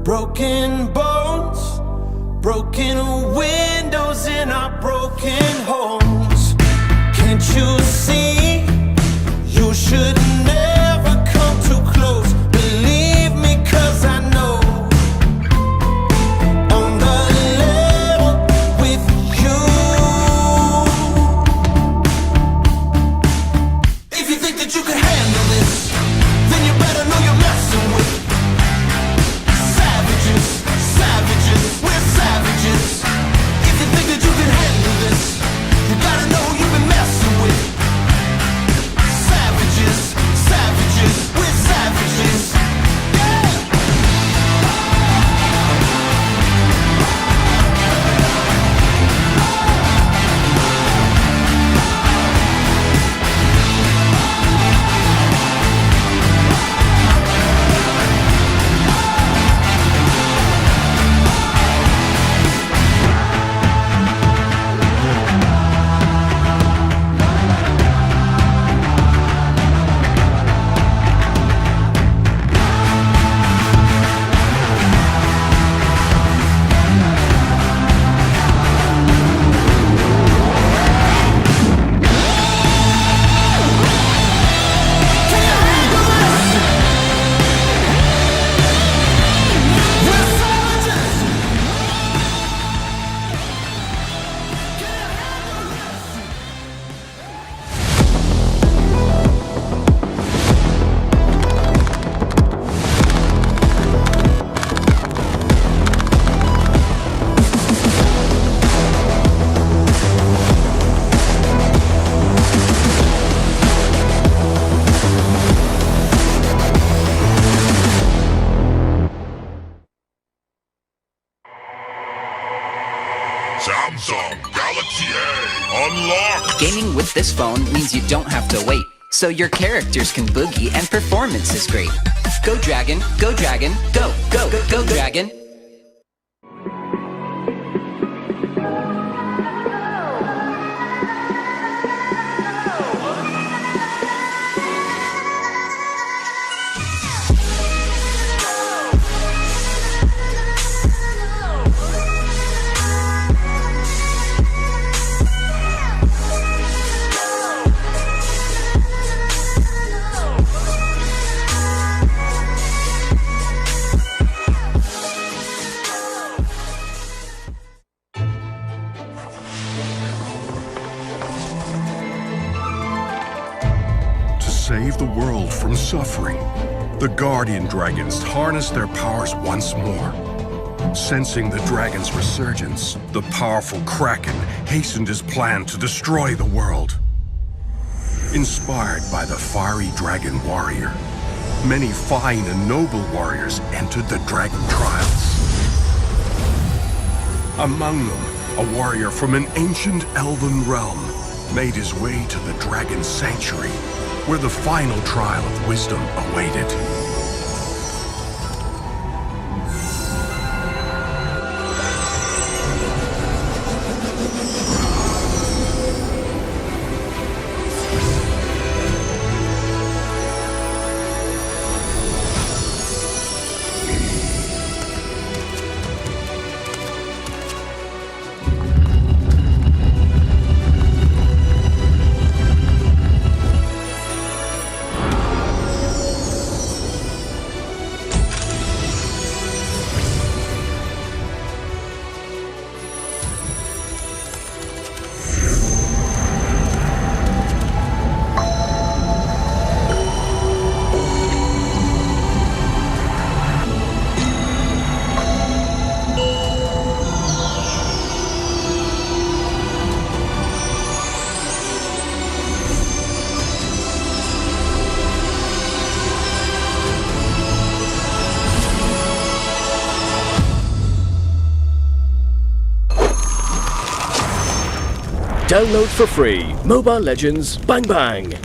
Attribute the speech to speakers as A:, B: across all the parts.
A: Broken bones, broken windows in our broken homes. Can't you see? You should never come too close. Believe me, 'cause I know. On the level with you. If you think that you can handle this, then you better know you're messing with savages, savages, we're savages. If you think that you can handle this, you gotta know you've been messing with savages, savages, we're savages. Yeah!
B: Samsung Galaxy A unlocked!
C: Gaming with this phone means you don't have to wait, so your characters can boogie and performance is great. Go Dragon, go Dragon, go, go, go, go Dragon!
D: Save the world from suffering, the guardian dragons harnessed their powers once more. Sensing the dragon's resurgence, the powerful Kraken hastened his plan to destroy the world. Inspired by the fiery dragon warrior, many fine and noble warriors entered the dragon trials. Among them, a warrior from an ancient elven realm made his way to the dragon sanctuary, where the final trial of wisdom awaited.
E: Download for free Mobile Legends Bang Bang.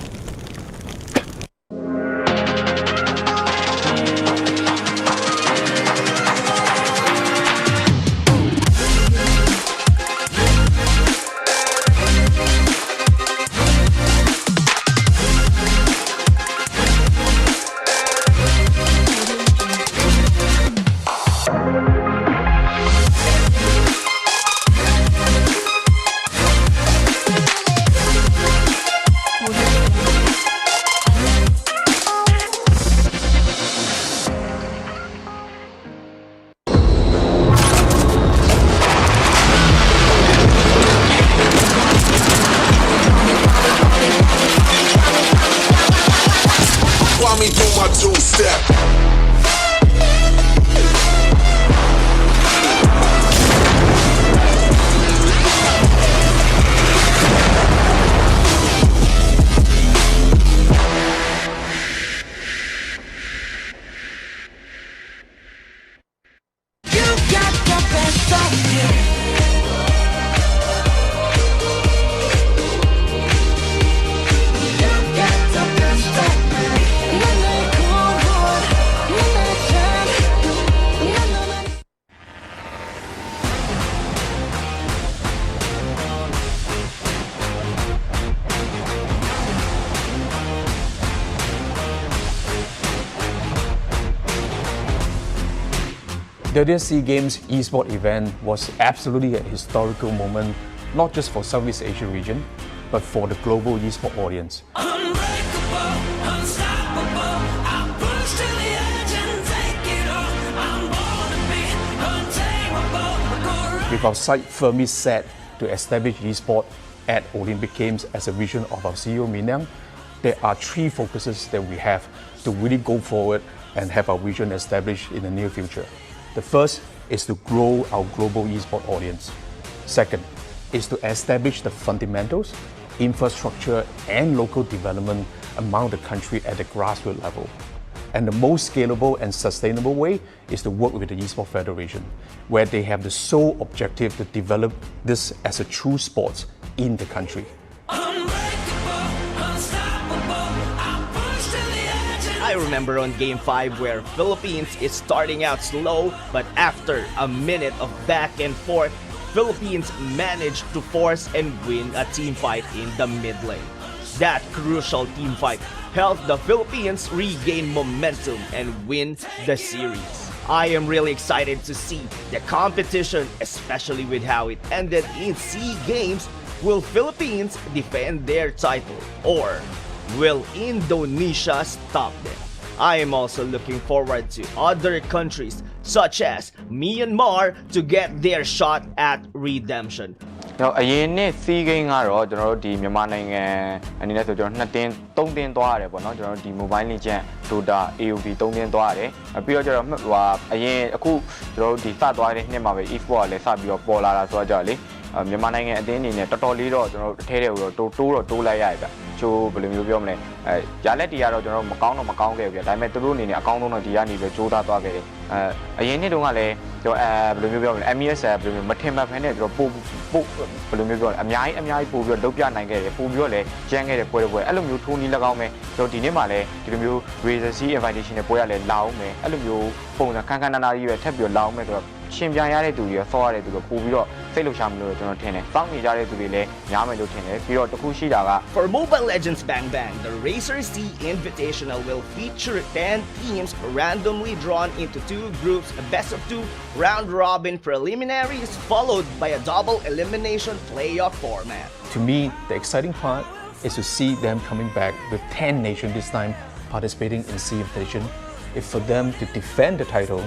B: me do my two-step.
A: You got the best of me.
F: The SEA Games eSport event was absolutely a historical moment, not just for Southeast Asia region, but for the global eSport audience.
A: Unbreakable, unstoppable, I push to the edge and take it all. I'm born to be untamable.
F: With our sight firmly set to establish eSport at Olympic Games as a vision of our CEO Min, there are three focuses that we have to really go forward and have our vision established in the near future. The first is to grow our global eSport audience. Second is to establish the fundamentals, infrastructure, and local development among the country at the grassroots level. And the most scalable and sustainable way is to work with the eSport Federation, where they have the sole objective to develop this as a true sport in the country.
G: I remember on Game 5 where Philippines is starting out slow, but after a minute of back and forth, Philippines managed to force and win a team fight in the mid lane. That crucial team fight helped the Philippines regain momentum and win the series. I am really excited to see the competition, especially with how it ended in SEA Games. Will Philippines defend their title, or will Indonesia stop them? I am also looking forward to other countries such as Myanmar to get their shot at redemption.
H: အရင်နှစ်စီးကိန်းကတော့ကျွန်တော်တို့ဒီမြန်မာနိုင်ငံအနေနဲ့ဆိုကျွန်တော်2တင်း3တင်းသွားရတယ်ပေါ့နော်ကျွန်တော်တို့ဒီ Mobile Legend Dota AOV 3တင်းသွားရတယ်ပြီးတော့ကျတော့ဟိုအရင်အခုကျွန်တော်တို့ဒီစသွားတဲ့နှစ်မှာပဲ e-sport ကလည်းစပြီးတော့ပေါ်လာတာဆိုတော့ကြလေမြန်မာနိုင်ငံအသင်းအနေနဲ့တော်တော်လေးတော့ကျွန်တော်တို့အထဲတွေကိုတော့တိုးလိုက်ရတယ်ဗျချိုးဘယ်လိုမျိုးပြောမလဲရလက်တီကတော့ကျွန်တော်တို့မကောင်းခဲ့ဘူးဗျဒါပေမဲ့သူတို့အနေနဲ့အကောင်းဆုံးတော့ဒီကနေပဲကြိုးစားသွားခဲ့တယ်အရင်နှစ်တုန်းကလည်းကျွန်တော်ဘယ်လိုမျိုးပြောမလဲ MES ဘယ်လိုမျိုးမထင်မှတ်ဖဲနဲ့ကျွန်တော်ပို့ဘယ်လိုမျိုးပြောလဲအများကြီးပို့ပြီးတော့လုပ်ပြနိုင်ခဲ့တယ်ပို့ပြီးတော့လည်းကျန်းခဲ့တဲ့ပွဲအဲ့လိုမျိုးထိုးနီး၎င်းပဲကျွန်တော်ဒီနေ့မှလည်းဒီလိုမျိုး Razer SEA-Invitational ပွဲရလည်းလာအောင်မယ်အဲ့လိုမျိုးပုံစံခန်းနာကြီးပဲထပ်ပြီးတော့လာအောင်မယ်ဆိုတော့ရှင်ပြန်ရတဲ့သူတွေဆော့ရတဲ့သူတွေပို့ပြီးတော့စိတ်လှုပ်ရှားမလို့ကျွန်တော်ထင်တယ်စောင့်နေကြတဲ့သူတွေလည်းများမယ်လို့ထင်တယ်ပြီးတော့တခုရှိတာက
G: For Mobile Legends Bang Bang, the Razer SEA-Invitational will feature 10 teams randomly drawn into 2 groups, a best of 2 round-robin preliminaries followed by a double elimination playoff format.
F: To me, the exciting part is to see them coming back with 10 nations this time participating in SEA-Invitational. If for them to defend the title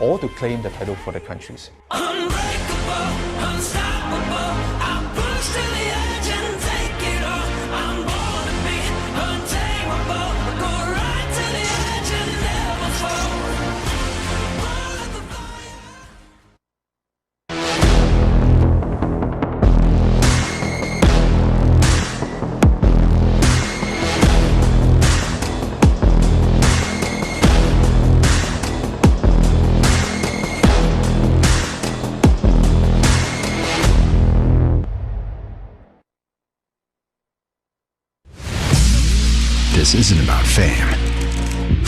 F: or to claim the title for the countries.
A: Unbreakable, unstoppable, I push to the edge and take it all. I'm born to be untamable. Go right to the edge and never fall.
I: This isn't about fame,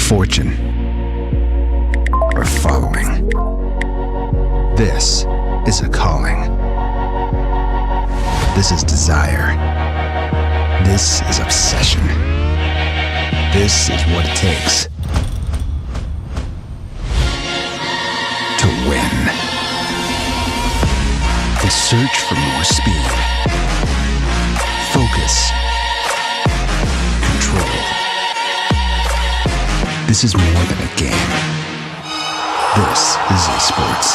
I: fortune, or following. This is a calling. This is desire. This is obsession. This is what it takes to win. The search for more speed, focus, control. This is more than a game. This is esports.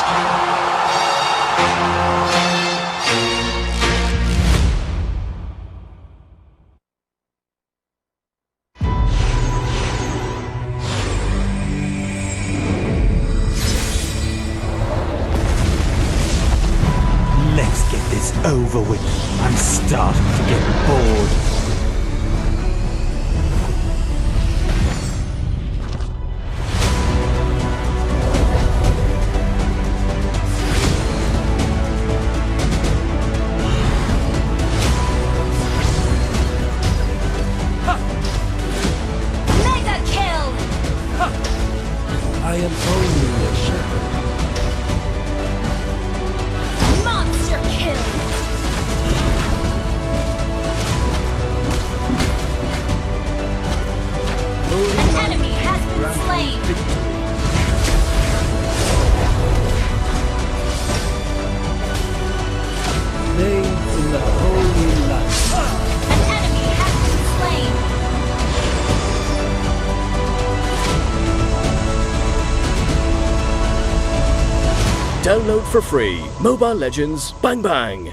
J: over with. I'm starting to get bored.
K: Mega kill!
E: I am only a shadow.
K: Monster kill! An enemy has been slain!
E: Bathe in the holy light.
K: An enemy has been slain!
E: Download for free. Mobile Legends Bang Bang.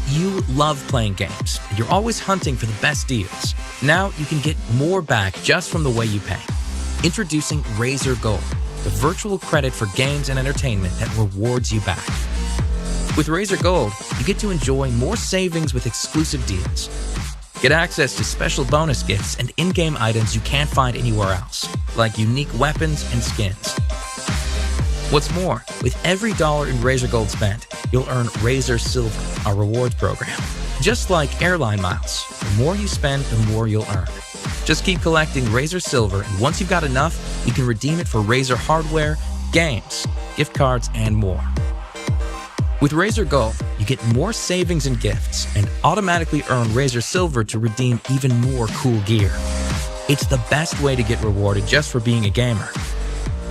L: You love playing games. You're always hunting for the best deals. Now you can get more back just from the way you pay. Introducing Razer Gold, the virtual credit for games and entertainment that rewards you back. With Razer Gold, you get to enjoy more savings with exclusive deals. Get access to special bonus gifts and in-game items you can't find anywhere else, like unique weapons and skins. What's more, with every dollar in Razer Gold spent, you'll earn Razer Silver, our rewards program. Just like airline miles, the more you spend, the more you'll earn. Just keep collecting Razer Silver, and once you've got enough, you can redeem it for Razer hardware, games, gift cards, and more. With Razer Gold, you get more savings and gifts, and automatically earn Razer Silver to redeem even more cool gear. It's the best way to get rewarded just for being a gamer.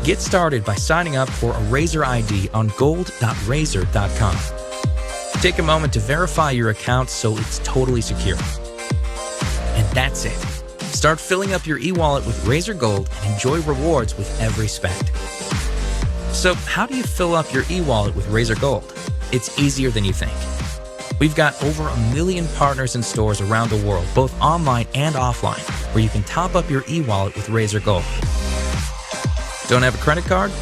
L: Get started by signing up for a Razer ID on gold.razer.com. Take a moment to verify your account so it's totally secure. And that's it. Start filling up your e-wallet with Razer Gold and enjoy rewards with every spend. So how do you fill up your e-wallet with Razer Gold? It's easier than you think. We've got over 1 million partners and stores around the world, both online and offline, where you can top up your e-wallet with Razer Gold. Don't have a credit card?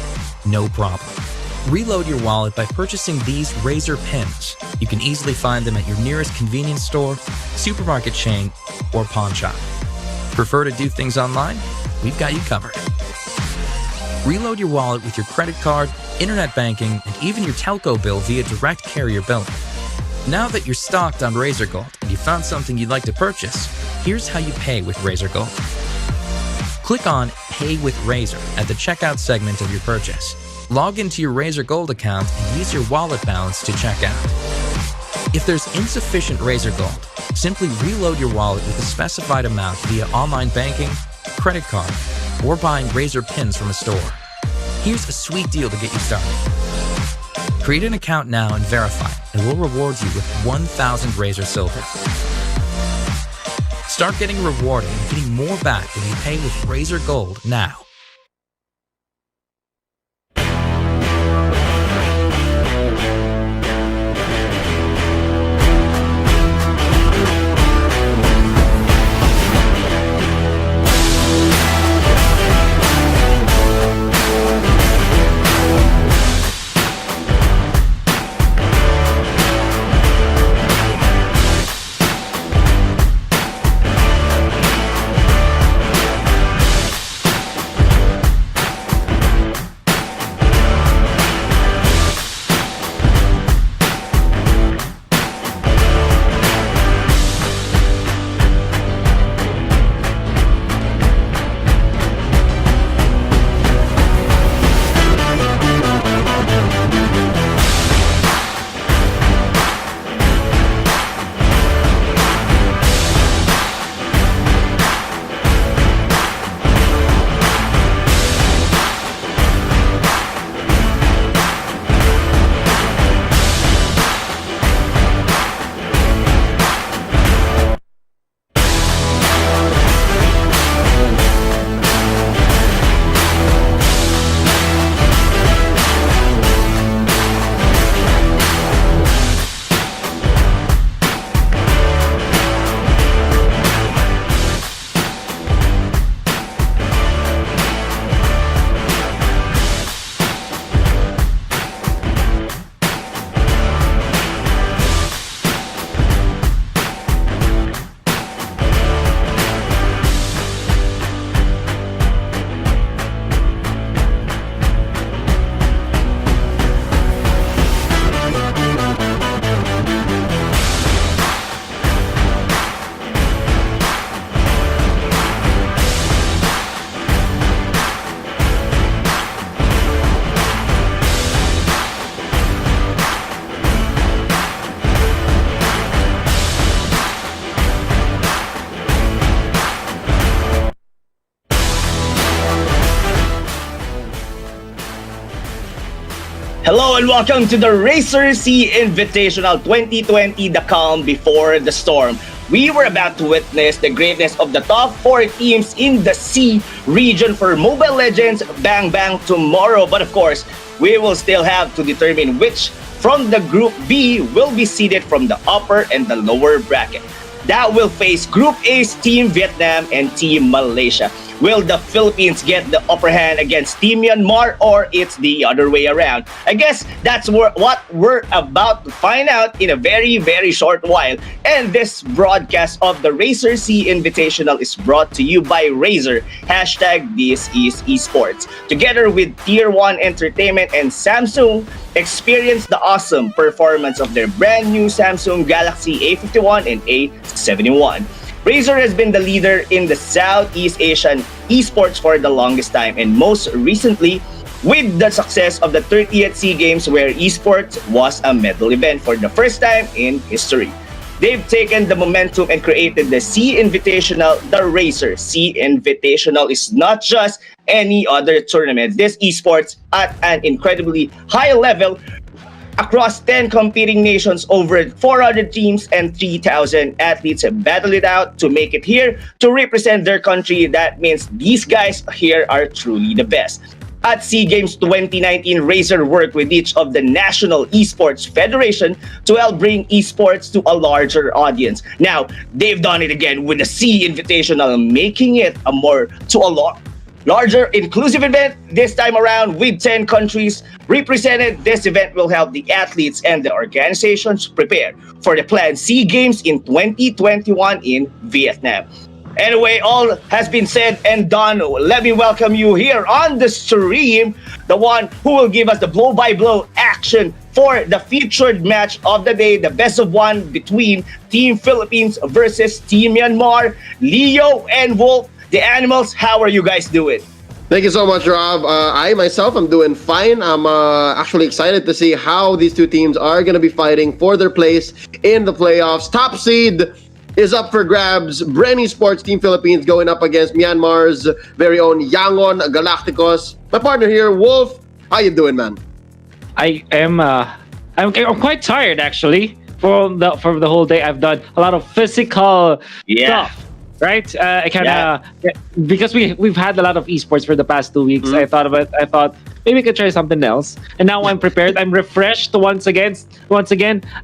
L: No problem. Reload your wallet by purchasing these Razer pins. You can easily find them at your nearest convenience store, supermarket chain, or pawn shop. Prefer to do things online? We've got you covered. Reload your wallet with your credit card, internet banking, and even your telco bill via direct carrier billing. Now that you're stocked on Razer Gold and you found something you'd like to purchase, here's how you pay with Razer Gold. Click on Pay with Razer at the checkout segment of your purchase. Log into your Razer Gold account and use your wallet balance to check out. If there's insufficient Razer Gold, simply reload your wallet with a specified amount via online banking, credit card, or buying Razer pins from a store. Here's a sweet deal to get you started. Create an account now and verify, and we'll reward you with 1,000 Razer Silver. Start getting rewarded and getting more back when you pay with Razer Gold now.
G: Hello and welcome to the Razer SEA-Invitational 2020, the calm before the storm. We were about to witness the greatness of the top 4 teams in the SEA region for Mobile Legends Bang Bang tomorrow. But of course, we will still have to determine which from the Group B will be seeded from the upper and the lower bracket. That will face Group A's Team Vietnam and Team Malaysia. Will the Philippines get the upper hand against Team Myanmar, or it's the other way around? I guess that's what we're about to find out in a very, very short while. And this broadcast of the Razer SEA-Invitational is brought to you by Razer. #This is Esports. Together with Tier 1 Entertainment and Samsung, experience the awesome performance of their brand new Samsung Galaxy A51 and A71. Razer has been the leader in the Southeast Asian esports for the longest time, and most recently with the success of the 30th SEA Games, where esports was a medal event for the first time in history. They've taken the momentum and created the SEA-Invitational, the Razer SEA-Invitational is not just any other tournament. This esports at an incredibly high level across 10 competing nations, over 400 teams and 3,000 athletes have battled it out to make it here to represent their country. That means these guys here are truly the best. At SEA Games 2019, Razer worked with each of the national esports federation to help bring esports to a larger audience. Now, they've done it again with the SEA Invitational, making it a larger inclusive event this time around with 10 countries represented. This event will help the athletes and the organizations prepare for the planned SEA Games in 2021 in Vietnam. Anyway, all has been said and done. Let me welcome you here on the stream, the one who will give us the blow-by-blow action for the featured match of the day, the best of one between Team Philippines versus Team Myanmar. Leo and Wolf, the Animals, how are you guys doing?
M: Thank you so much, Rob. I myself am doing fine. I'm actually excited to see how these two teams are going to be fighting for their place in the playoffs. Top seed is up for grabs. Brenny Sports Team Philippines going up against Myanmar's very own Yangon Galacticos. My partner here, Wolf. How you doing, man?
N: I'm quite tired actually. For the whole day, I've done a lot of physical stuff. Right, I kind of because we've had a lot of esports for the past 2 weeks. I thought maybe we could try something else, and now I'm prepared. I'm refreshed once again.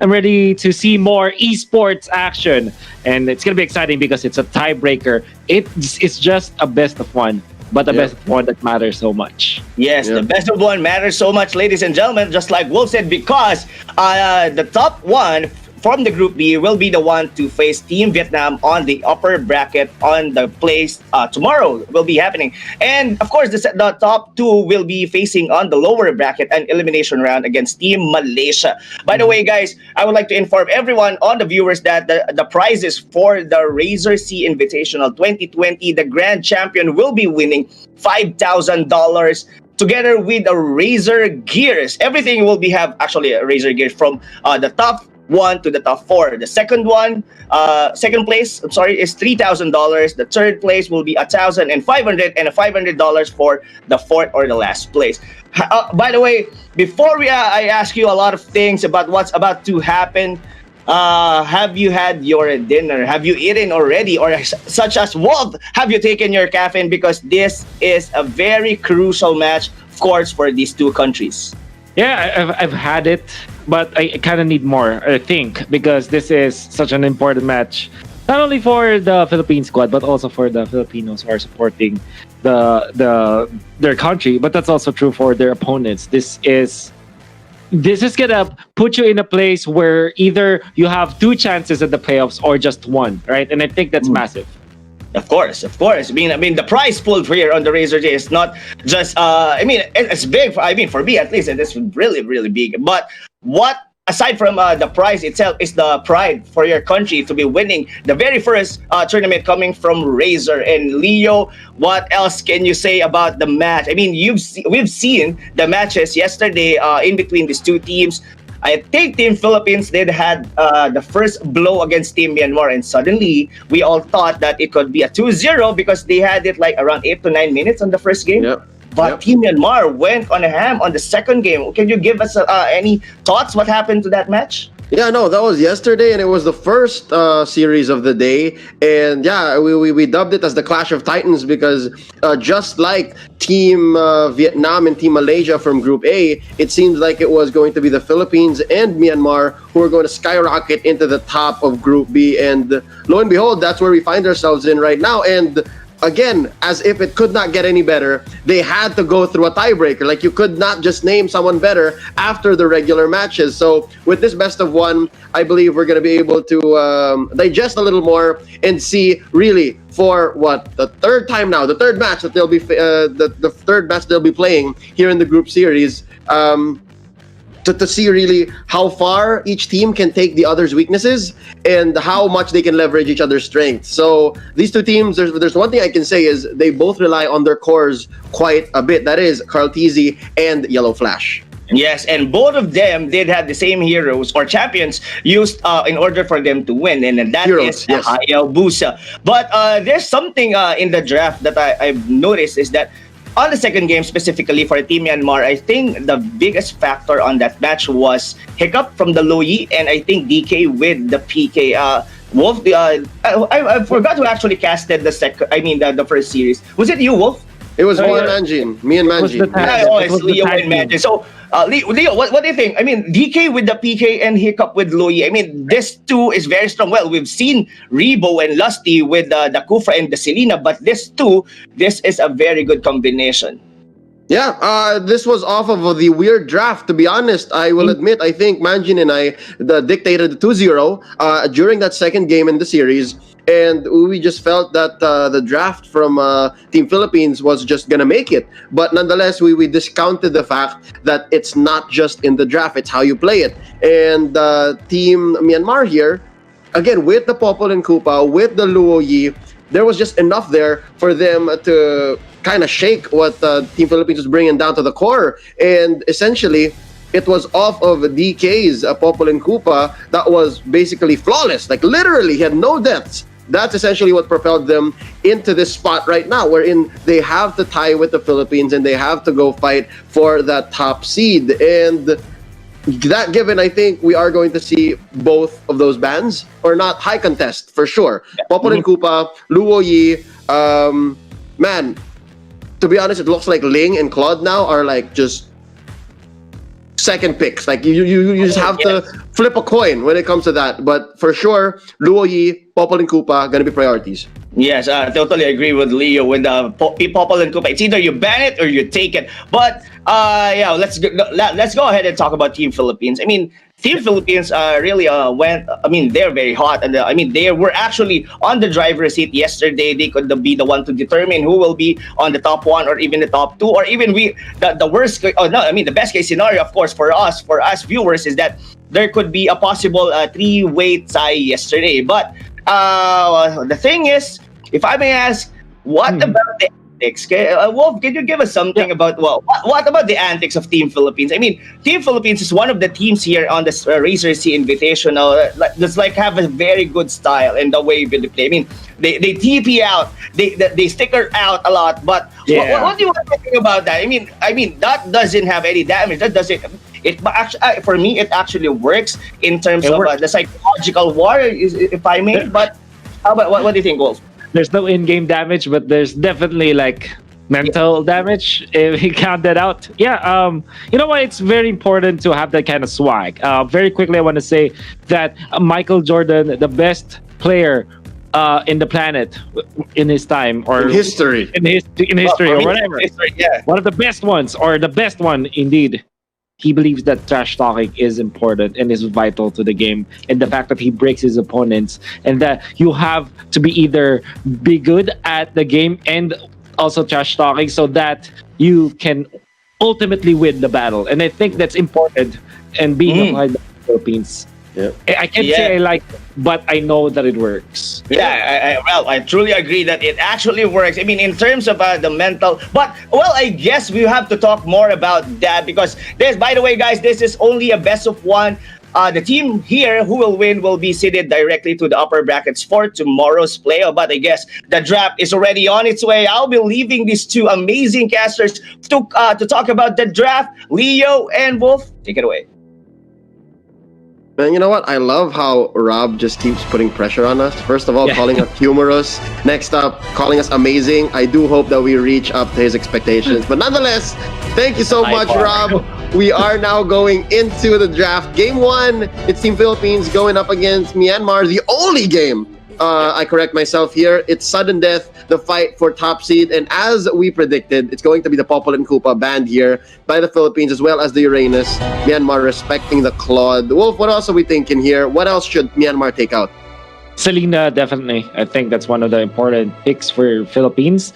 N: I'm ready to see more esports action, and it's gonna be exciting because it's a tiebreaker. It's just a best of one, but the best of one that matters so much.
G: Yes, the best of one matters so much, ladies and gentlemen. Just like Wolf said, because the top one from the Group B will be the one to face Team Vietnam on the upper bracket on the place tomorrow will be happening. And of course, the top 2 will be facing on the lower bracket an elimination round against Team Malaysia. By the way, guys, I would like to inform everyone on the viewers that the prizes for the Razer SEA-Invitational 2020, the grand champion will be winning $5,000 together with a Razer gears. Everything will be have actually a Razer gears from the top 1 to the top 4. The second place, is $3,000. The third place will be $1,500 and $500 for the fourth or the last place. By the way, before I ask you a lot of things about what's about to happen, have you had your dinner? Have you eaten already? Or such as Wolf, have you taken your caffeine? Because this is a very crucial match, of course, for these two countries.
N: Yeah, I've had it, but I kind of need more, I think, because this is such an important match, not only for the Philippine squad, but also for the Filipinos who are supporting their country. But that's also true for their opponents. This is gonna put you in a place where either you have 2 chances at the playoffs or just 1, right? And I think that's massive.
G: Of course. I mean, the prize pool here on the Razer J is not just. It's big. For me at least, it is really, really big. But what, aside from the prize itself, is the pride for your country to be winning the very first tournament coming from Razer. And Leo, what else can you say about the match? I mean, we've seen the matches yesterday in between these two teams. I think Team Philippines had the first blow against Team Myanmar, and suddenly we all thought that it could be a 2-0 because they had it like around 8 to 9 minutes on the first game.
M: Yep.
G: but Team Myanmar went on a ham on the second game. Can you give us any thoughts? What happened to that match?
M: Yeah, no, that was yesterday, and it was the first series of the day. And yeah, we dubbed it as the Clash of Titans because just like Team Vietnam and Team Malaysia from Group A, it seems like it was going to be the Philippines and Myanmar who are going to skyrocket into the top of Group B. And lo and behold, that's where we find ourselves in right now. And again, as if it could not get any better, they had to go through a tiebreaker. Like, you could not just name someone better after the regular matches. So with this best of one, I believe we're going to be able to digest a little more and see really for the third time now, the third match that they'll be the third match they'll be playing here in the group series. To see really how far each team can take the other's weaknesses and how much they can leverage each other's strengths. So these two teams, there's one thing I can say is they both rely on their cores quite a bit. That is Carl Tizzy and Yellow Flash.
G: Yes, and both of them did have the same heroes or champions used in order for them to win, and that is Hayabusa. But there's something in the draft that I've noticed is that on the second game, specifically for Team Myanmar, I think the biggest factor on that match was Hiccup from the Loyi, and I think DK with the PK. Wolf, I forgot who actually casted the first series. Was it you, Wolf?
M: It was me and Manjin. Me and Manjin.
G: It's Leo and Manjin. So, Leo, what do you think? I mean, DK with the PK and Hiccup with Loyi. I mean, this two is very strong. Well, we've seen Rebo and Lusty with the Kufra and the Selena, but this is a very good combination.
M: Yeah, this was off of the weird draft. To be honest, I will admit, I think Manjin and I dictated the 2-0 during that second game in the series. And we just felt that the draft from Team Philippines was just going to make it. But nonetheless, we discounted the fact that it's not just in the draft, it's how you play it. And Team Myanmar here, again, with the Popol and Kupa, with the Luo Yi, there was just enough there for them to kind of shake what Team Philippines was bringing down to the core. And essentially, it was off of DK's Popol and Kupa that was basically flawless. Like, literally, he had no deaths. That's essentially what propelled them into this spot right now, wherein they have to tie with the Philippines and they have to go fight for that top seed. And that given, I think we are going to see both of those bands, or not, high contest for sure. Popol and Kupa, Luo Yi, man, to be honest, it looks like Ling and Claude now are like just second picks. Like you just have to flip a coin when it comes to that. But for sure, Luo Yi, Popol and Kupa gonna be priorities.
G: Yes, I totally agree with Leo with Popol and Kupa. It's either you ban it or you take it. But yeah, let's go ahead and talk about Team Philippines. I mean, Team Philippines really went. I mean, they're very hot, and I mean, they were actually on the driver's seat yesterday. They could be the one to determine who will be on the top one, or even the top two, or even the worst. Oh no, I mean, the best case scenario, of course, for us viewers, is that there could be a possible three-way tie yesterday. But the thing is, if I may ask, what about the antics? Wolf, can you give us something about, what about the antics of Team Philippines? I mean, Team Philippines is one of the teams here on this Razer SEA-Invitational that's like have a very good style in the way they play. I mean, they TP out, they sticker out a lot, but what do you want to think about that? I mean that doesn't have any damage. That doesn't. It actually, for me, it actually works in terms of the psychological war, if I may. But what do you think, Wolf?
N: There's no in-game damage, but there's definitely like mental damage if you count that out. Yeah, you know what? It's very important to have that kind of swag. Very quickly, I want to say that Michael Jordan, the best player in the planet in his time, or
M: in history,
N: or whatever. One of the best ones, or the best one indeed. He believes that trash talking is important and is vital to the game, and the fact that he breaks his opponents, and that you have to be either be good at the game and also trash talking so that you can ultimately win the battle. And I think that's important, and being applied by the Philippines.
M: Yeah.
N: I can't say I like it, but I know that it works.
G: Yeah, I truly agree that it actually works. I mean, in terms of the mental, but I guess we have to talk more about that, because this, by the way, guys, this is only a best of one. the team here who will win will be seeded directly to the upper brackets for tomorrow's playoff. But I guess the draft is already on its way. I'll be leaving these two amazing casters to talk about the draft. Leo and Wolf, take it away.
M: Man, you know what? I love how Rob just keeps putting pressure on us. First of all, calling us humorous. Next up, calling us amazing. I do hope that we reach up to his expectations. But nonetheless, thank you so much, Rob. We are now going into the draft. Game 1, it's Team Philippines going up against Myanmar. The only game, I correct myself here, it's sudden death, the fight for top seed. And as we predicted, it's going to be the Popol and Koopa banned here by the Philippines, as well as the Uranus. Myanmar respecting the Claude. Wolf, what else are we thinking here? What else should Myanmar take out?
N: Selena, definitely. I think that's one of the important picks for Philippines.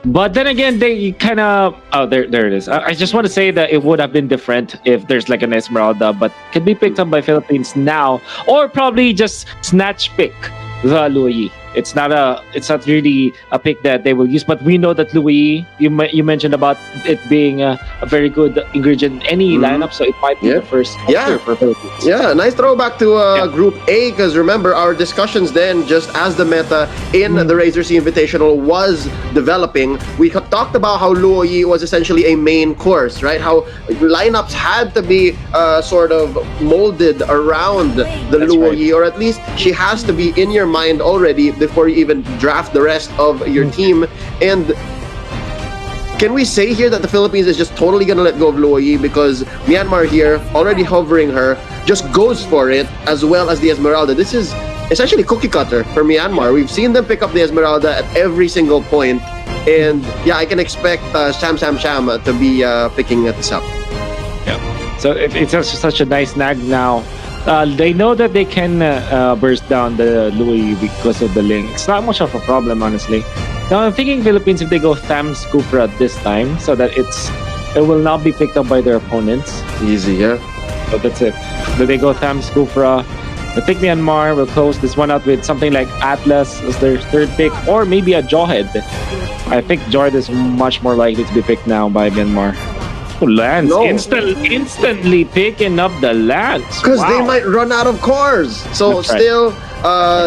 N: But then again, they kind of... Oh, there it is. I just want to say that it would have been different if there's like an Esmeralda, but can be picked up by Philippines now, or probably just snatch pick the Louis. It's not really a pick that they will use, but we know that Louis, you mentioned about it being a very good ingredient in any lineup, so it might be the first for Philippines.
M: Yeah, nice throwback to Group A, because remember, our discussions then, just as the meta in the Razer SEA-Invitational was developing, we talked about how Luoyi was essentially a main course, right? How lineups had to be sort of molded around the Luoyi, or at least she has to be in your mind already before you even draft the rest of your team. And can we say here that the Philippines is just totally gonna let go of Luoyi because Myanmar here, already hovering her, just goes for it, as well as the Esmeralda? This is essentially cookie cutter for Myanmar. We've seen them pick up the Esmeralda at every single point, and yeah, I can expect Sham to be picking this up.
N: Yeah. So it's such a nice snag now. They know that they can burst down the Louis because of the link. It's not much of a problem, honestly. Now I'm thinking Philippines, if they go Thams Kufra this time, so that it will not be picked up by their opponents.
M: Easy, yeah.
N: So that's it. So they go Thams Kufra. I think Myanmar will close this one out with something like Atlas as their third pick, or maybe a Jawhead. I think Jawhead is much more likely to be picked now by Myanmar. Lands instantly picking up the lands
M: because they might run out of cores. So
N: That's
M: still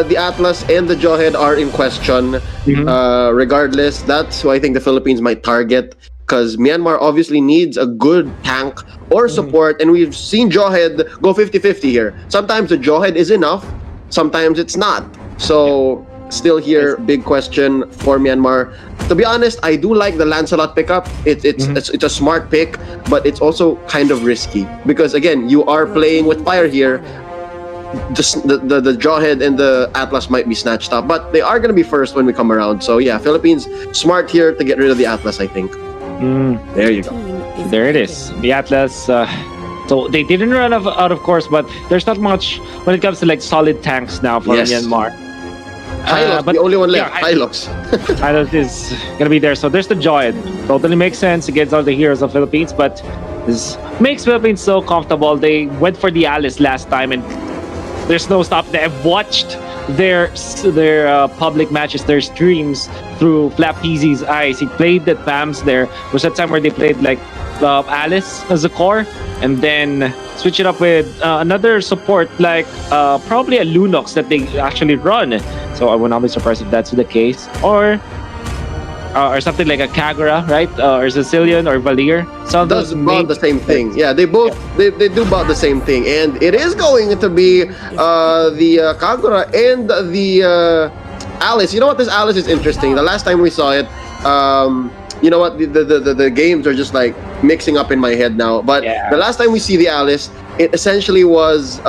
M: the Atlas and the Jawhead are in question. Regardless, that's who I think the Philippines might target, because Myanmar obviously needs a good tank or support, and we've seen Jawhead go 50-50 here. Sometimes the Jawhead is enough, sometimes it's not. So still here, big question for Myanmar. To be honest, I do like the Lancelot pickup. It's a smart pick, but it's also kind of risky because again, you are playing with fire here. The Jawhead and the Atlas might be snatched up, but they are going to be first when we come around. So yeah, Philippines smart here to get rid of the Atlas, I think. There you go.
N: There it is. The Atlas. So they didn't run out of course, but there's not much when it comes to like solid tanks now for Myanmar.
M: Hilux,
N: but
M: the only one left. Hilux.
N: Hilux is gonna be there. So there's the Jawhead. Totally makes sense against all the heroes of Philippines, but this makes Philippines so comfortable. They went for the Alice last time, and there's no stop. I've watched their public matches, their streams through Flap PZ's eyes. He played the PAMs there. There was a time where they played like Alice as a core, and then switch it up with another support like probably a Lunox that they actually run. So I would not be surprised if that's the case, or something like a Kagura, right? Or Sicilian or Valir.
M: So does about the same thing. Yeah, they both they do about the same thing, and it is going to be the Kagura and the Alice. You know what? This Alice is interesting. The last time we saw it, you know what? The games are just like mixing up in my head now. But the last time we see the Alice, it essentially was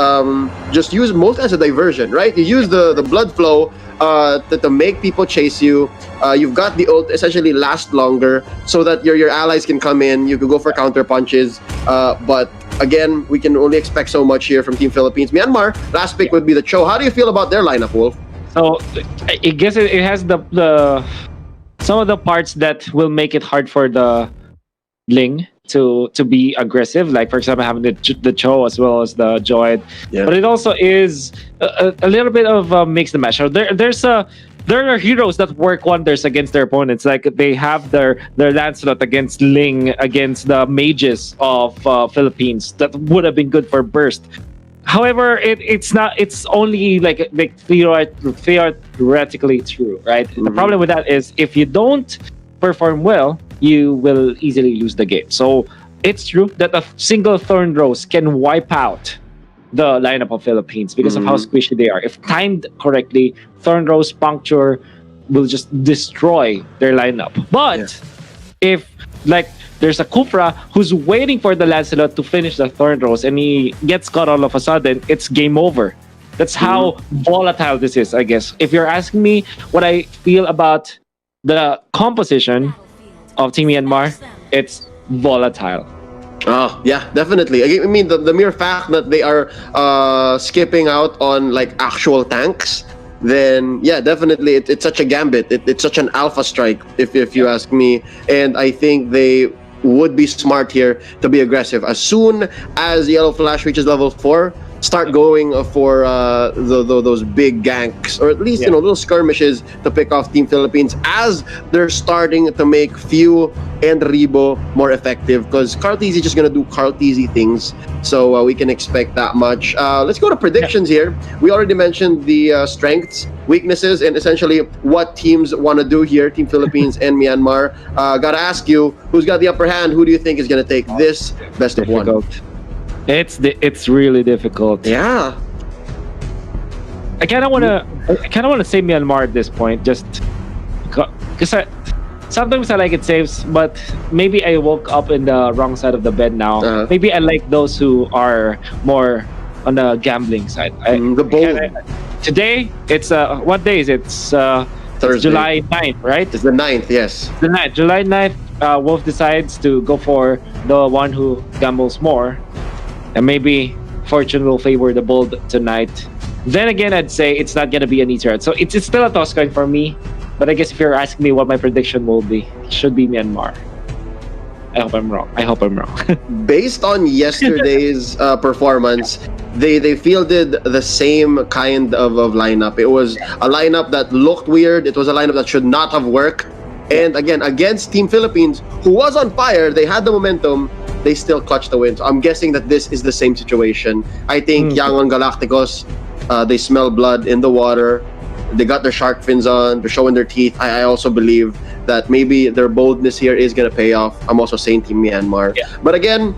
M: just used most as a diversion, right? You use the blood flow to make people chase you. You've got the ult essentially last longer so that your allies can come in. You can go for counter punches. But again, we can only expect so much here from Team Philippines. Myanmar, last pick would be the Cho. How do you feel about their lineup, Wolf?
N: So I guess it has the some of the parts that will make it hard for the Ling to be aggressive, like for example having the Cho as well as the Joyd. But it also is a little bit of a mix and match. So there are heroes that work wonders against their opponents. Like they have their Lancelot against Ling, against the mages of Philippines. That would have been good for burst. However, it's not. It's only like theoretically true, right? The problem with that is if you don't perform well, you will easily lose the game. So it's true that a single Thorn Rose can wipe out the lineup of Philippines because of how squishy they are. If timed correctly, Thorn Rose Puncture will just destroy their lineup. But if like there's a Kufra who's waiting for the Lancelot to finish the Thorn Rose and he gets caught all of a sudden, it's game over. That's how volatile this is, I guess. If you're asking me what I feel about the composition of Team Myanmar, it's volatile.
M: Oh, yeah, definitely. I mean, the mere fact that they are skipping out on like actual tanks, then yeah, definitely it's such a gambit. It's such an alpha strike, if you ask me. And I think they would be smart here to be aggressive. As soon as Yellow Flash reaches level 4, start going for those big ganks, or at least little skirmishes to pick off Team Philippines as they're starting to make Few and Rebo more effective, because Carteasy is just gonna do Carteasy things, so we can expect that much. Let's go to predictions here. We already mentioned the strengths, weaknesses, and essentially what teams want to do here, Team Philippines and Myanmar. Gotta ask you, who's got the upper hand? Who do you think is gonna take this best of one?
N: It's really difficult.
M: Yeah.
N: I kind of want to say Myanmar at this point, just because sometimes I like it saves, but maybe I woke up in the wrong side of the bed now. Maybe I like those who are more on the gambling side.
M: The bold.
N: Today, it's what day is it? It's July 9th, right?
M: It's the 9th, yes.
N: The 9th, July 9th, Wolf decides to go for the one who gambles more. And maybe fortune will favor the bold tonight. Then again, I'd say it's not going to be an easy route. So it's still a toss coin for me. But I guess if you're asking me what my prediction will be, it should be Myanmar. I hope I'm wrong.
M: Based on yesterday's performance, they fielded the same kind of lineup. It was a lineup that looked weird. It was a lineup that should not have worked. And again, against Team Philippines, who was on fire, they had the momentum, they still clutched the win. So I'm guessing that this is the same situation. I think Yangon Galacticos, they smell blood in the water. They got their shark fins on. They're showing their teeth. I also believe that maybe their boldness here is going to pay off. I'm also saying Team Myanmar. Yeah. But again,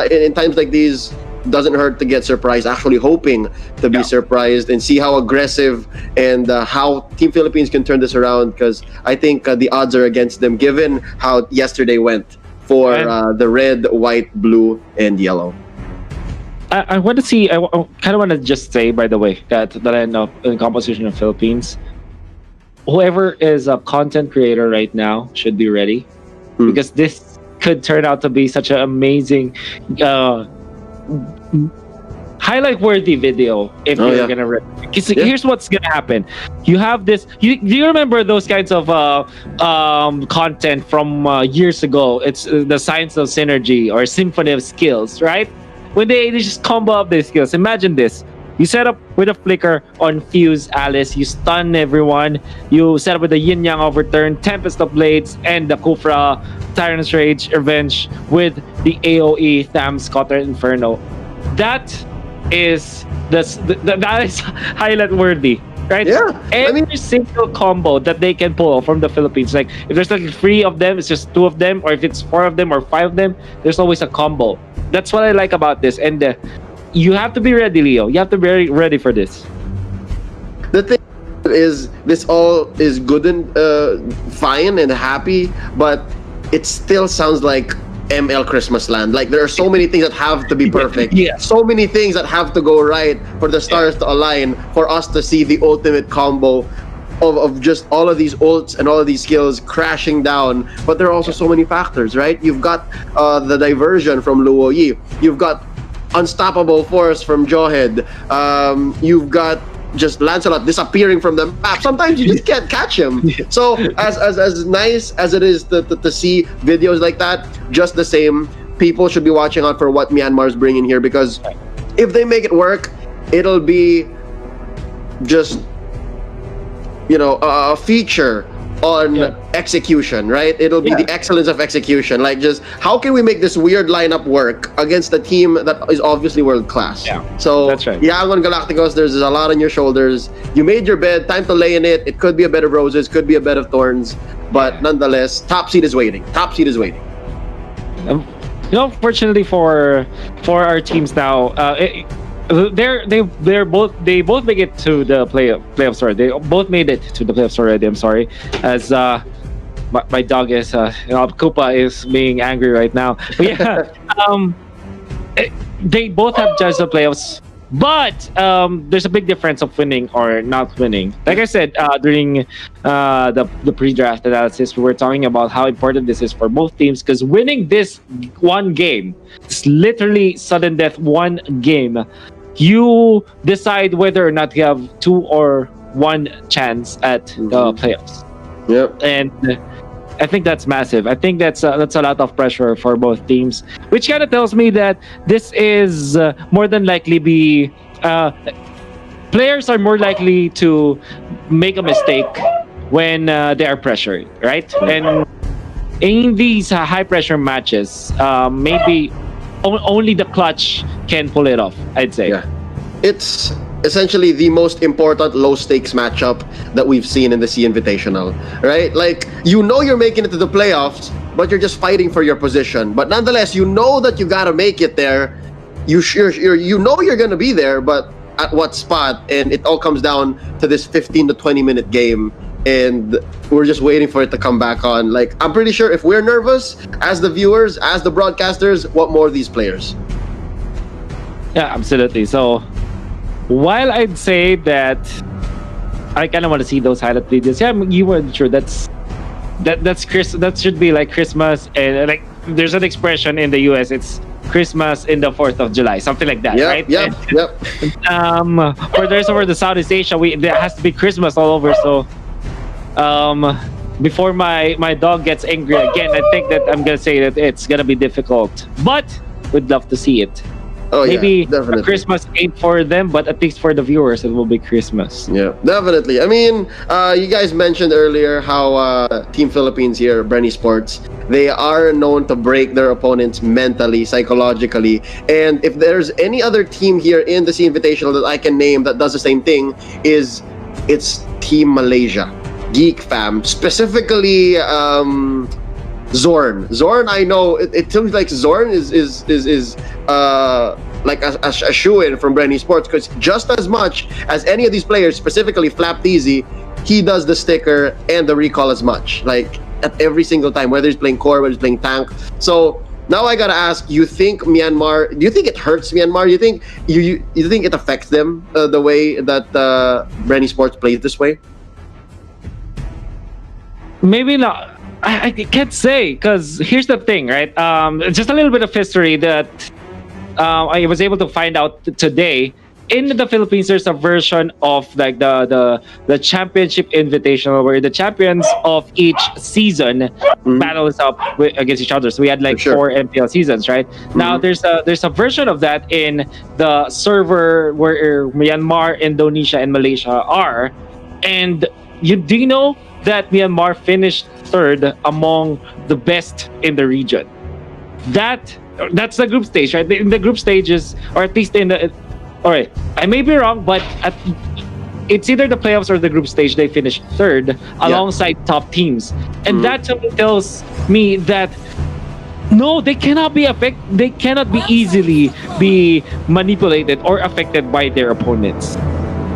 M: in times like these, doesn't hurt to get surprised, actually hoping to be surprised and see how aggressive and how Team Philippines can turn this around, because I think the odds are against them given how yesterday went for the red, white, blue, and yellow.
N: I want to see, I kind of want to just say, by the way, that the line of in composition of Philippines, whoever is a content creator right now should be ready, because this could turn out to be such an amazing highlight worthy video if you're gonna here's what's gonna happen. You have this, do you remember those kinds of content from years ago? It's the Science of Synergy or Symphony of Skills, right? When they just combo up their skills. Imagine this: you set up with a flicker on Fuse Alice, you stun everyone, you set up with the Yin Yang Overturn, Tempest of Blades, and the Kufra Tyrant's Rage Revenge with the AoE Tham's Cutter Inferno. That is that is highlight worthy, right?
M: Yeah.
N: Every single combo that they can pull from the Philippines, like if there's like 3 of them, it's just 2 of them, or if it's 4 of them or 5 of them, there's always a combo. That's what I like about this, and you have to be ready, Leo. You have to be ready for this.
M: The thing is, this all is good and fine and happy, but it still sounds like ML Christmas Land. Like, there are so many things that have to be perfect. So many things that have to go right for the stars to align for us to see the ultimate combo of just all of these ults and all of these skills crashing down. But there are also so many factors, right? You've got the diversion from Luo Yi. You've got unstoppable force from Jawhead. You've got just Lancelot disappearing from the map. Sometimes you just can't catch him. So as nice as it is to see videos like that, just the same, people should be watching out for what Myanmar's bringing here, because if they make it work, it'll be just, you know, a feature on execution, right? It'll be the excellence of execution. Like, just how can we make this weird lineup work against a team that is obviously world class?
N: Yeah,
M: so
N: that's right.
M: Yeah, on Galacticos, there's a lot on your shoulders. You made your bed, time to lay in it. It could be a bed of roses, could be a bed of thorns, but nonetheless, top seed is waiting. Top seed is waiting.
N: Fortunately for our teams now, they both make it to the playoffs. Sorry, they both made it to the playoffs already. I'm sorry, as my dog is Koopa is being angry right now. But yeah, they both have judged the playoffs. But there's a big difference of winning or not winning. Like I said during the pre-draft analysis, we were talking about how important this is for both teams, because winning this one game, it's literally sudden death. One game, you decide whether or not you have 2 or 1 chance at the playoffs.
M: Yep.
N: And I think that's massive. I think that's a lot of pressure for both teams, which kind of tells me that this is more than likely be players are more likely to make a mistake when they are pressured, right? And in these high pressure matches, maybe only the clutch can pull it off, I'd say.
M: Yeah, it's essentially the most important low stakes matchup that we've seen in the SEA-Invitational, right? Like, you know you're making it to the playoffs, but you're just fighting for your position. But nonetheless, you know that you gotta make it there. You know you're gonna be there, but at what spot? And it all comes down to this 15 to 20 minute game, and we're just waiting for it to come back on. Like, I'm pretty sure if we're nervous as the viewers, as the broadcasters, what more of these players?
N: Yeah, absolutely. So while I'd say that I kind of want to see those highlight videos, yeah, you weren't sure that's that should be like Christmas, and like there's an expression in the US, it's Christmas in the 4th of July, something like that, right?
M: Yep.
N: For there's over the Southeast Asia, there has to be Christmas all over. So before my dog gets angry again, I think that I'm gonna say that it's gonna be difficult, but we'd love to see it. Maybe a Christmas ain't for them, but at least for the viewers, it will be Christmas.
M: Yeah, definitely. I mean, you guys mentioned earlier how Team Philippines here, Brenny Sports, they are known to break their opponents mentally, psychologically. And if there's any other team here in the SEA-Invitational that I can name that does the same thing, it's Team Malaysia, Geek Fam, specifically Zorn. Zorn, I know it seems like Zorn is like a shoe-in from Brenny Sports, because just as much as any of these players, specifically Flapteasy, he does the sticker and the recall as much, like at every single time, whether he's playing core, whether he's playing tank. So now I gotta ask, you think Myanmar, do you think it hurts Myanmar? Do you think you think it affects them the way that Brenny Sports plays this way?
N: Maybe not. I can't say, because here's the thing, right? Just a little bit of history that I was able to find out today. In the Philippines, there's a version of like the championship invitational where the champions of each season battles up against each other. So we had like 4 MPL seasons, right? Now there's a version of that in the server where Myanmar, Indonesia, and Malaysia are. And do you know that Myanmar finished 3rd among the best in the region? That's the group stage, right? In the group stages, or at least in the... All right, I may be wrong, but it's either the playoffs or the group stage, they finished 3rd alongside top teams. And that to me tells me that no, they cannot be they cannot be easily be manipulated or affected by their opponents.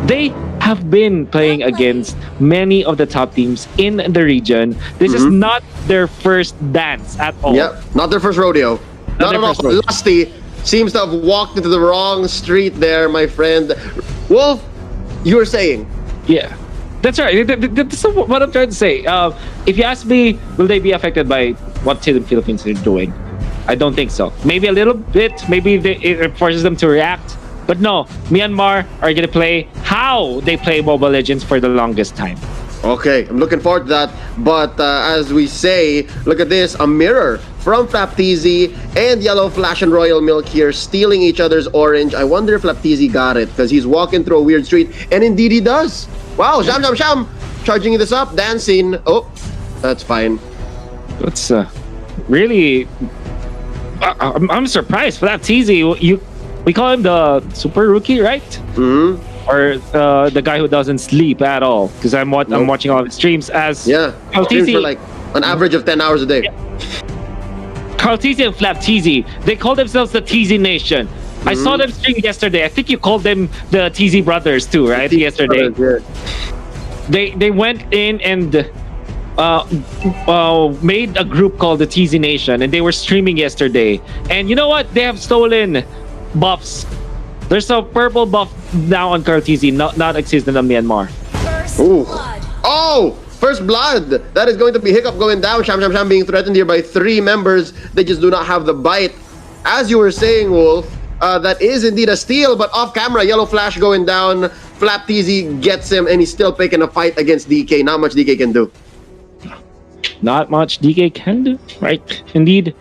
N: They have been playing against many of the top teams in the region. This is not their first dance at all.
M: Yep, not their first rodeo. Not at all. Lusty seems to have walked into the wrong street there, my friend. Wolf, you were saying?
N: Yeah, that's right. That's what I'm trying to say. If you ask me, will they be affected by what Team Philippines are doing? I don't think so. Maybe a little bit. Maybe it forces them to react. But no, Myanmar are going to play how they play Mobile Legends for the longest time.
M: Okay, I'm looking forward to that. But as we say, look at this, a mirror from Flapteasy and Yellow Flash and Royal Milk here, stealing each other's orange. I wonder if Flapteasy got it, because he's walking through a weird street, and indeed he does. Wow, Sham Sham Sham! charging this up, dancing. Oh, that's fine.
N: That's really. I'm surprised. FlapTZ, we call him the super rookie, right?
M: Mm-hmm.
N: Or the guy who doesn't sleep at all, because I'm watching all of his streams as
M: streams for like an average of 10 hours a day.
N: KarlTZ and FlapTZ, they call themselves the TZ Nation. I saw them stream yesterday. I think you called them the TZ Brothers too, right? Yesterday.
M: Brothers,
N: They went in and made a group called the TZ Nation, and they were streaming yesterday. And you know what? They have stolen buffs. There's a purple buff now on KarlTZ, not existent in Myanmar.
M: Ooh. Oh! First blood! That is going to be Hiccup going down. Sham being threatened here by 3 members. They just do not have the bite. As you were saying, Wolf, that is indeed a steal, but off camera, Yellow Flash going down. FlapTZ gets him, and he's still picking a fight against DK. Not much DK can do.
N: Not much DK can do, right? Indeed.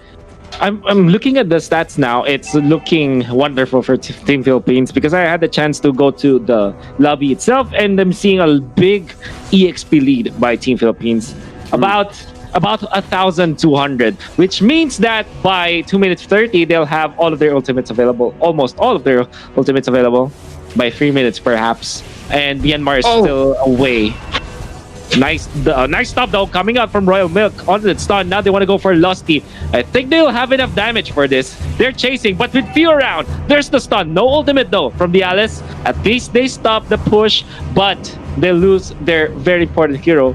N: I'm looking at the stats now. It's looking wonderful for Team Philippines because I had the chance to go to the lobby itself, and I'm seeing a big EXP lead by Team Philippines. About 1,200, which means that by 2 minutes 30, they'll have all of their ultimates available, almost all of their ultimates available by 3 minutes perhaps. And Myanmar is still away. Nice stop though coming out from Royal Milk on the stun. Now they want to go for Lusty. I think they'll have enough damage for this. They're chasing, but with few around, there's the stun. No ultimate though from the Alice. At least they stop the push, but they lose their very important hero,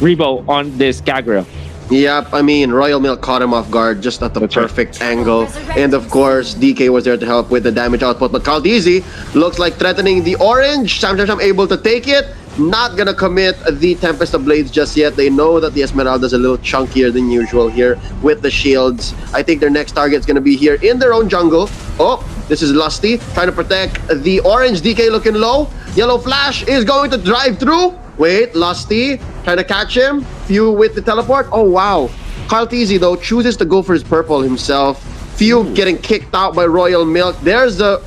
N: Rebo, on this Kagura.
M: Yep, I mean, Royal Milk caught him off guard just at the perfect angle. And of course, DK was there to help with the damage output. But KarlTZ looks like threatening the orange. Sham able to take it. Not gonna commit the Tempest of Blades just yet. They know that the Esmeralda's a little chunkier than usual here with the shields. I think their next target's gonna be here in their own jungle. Oh, this is Lusty trying to protect the orange. DK looking low. Yellow Flash is going to drive through. Wait, Lusty trying to catch him. Few with the teleport. Oh, wow. KarlTZ, though, chooses to go for his purple himself. Few getting kicked out by Royal Milk. There's the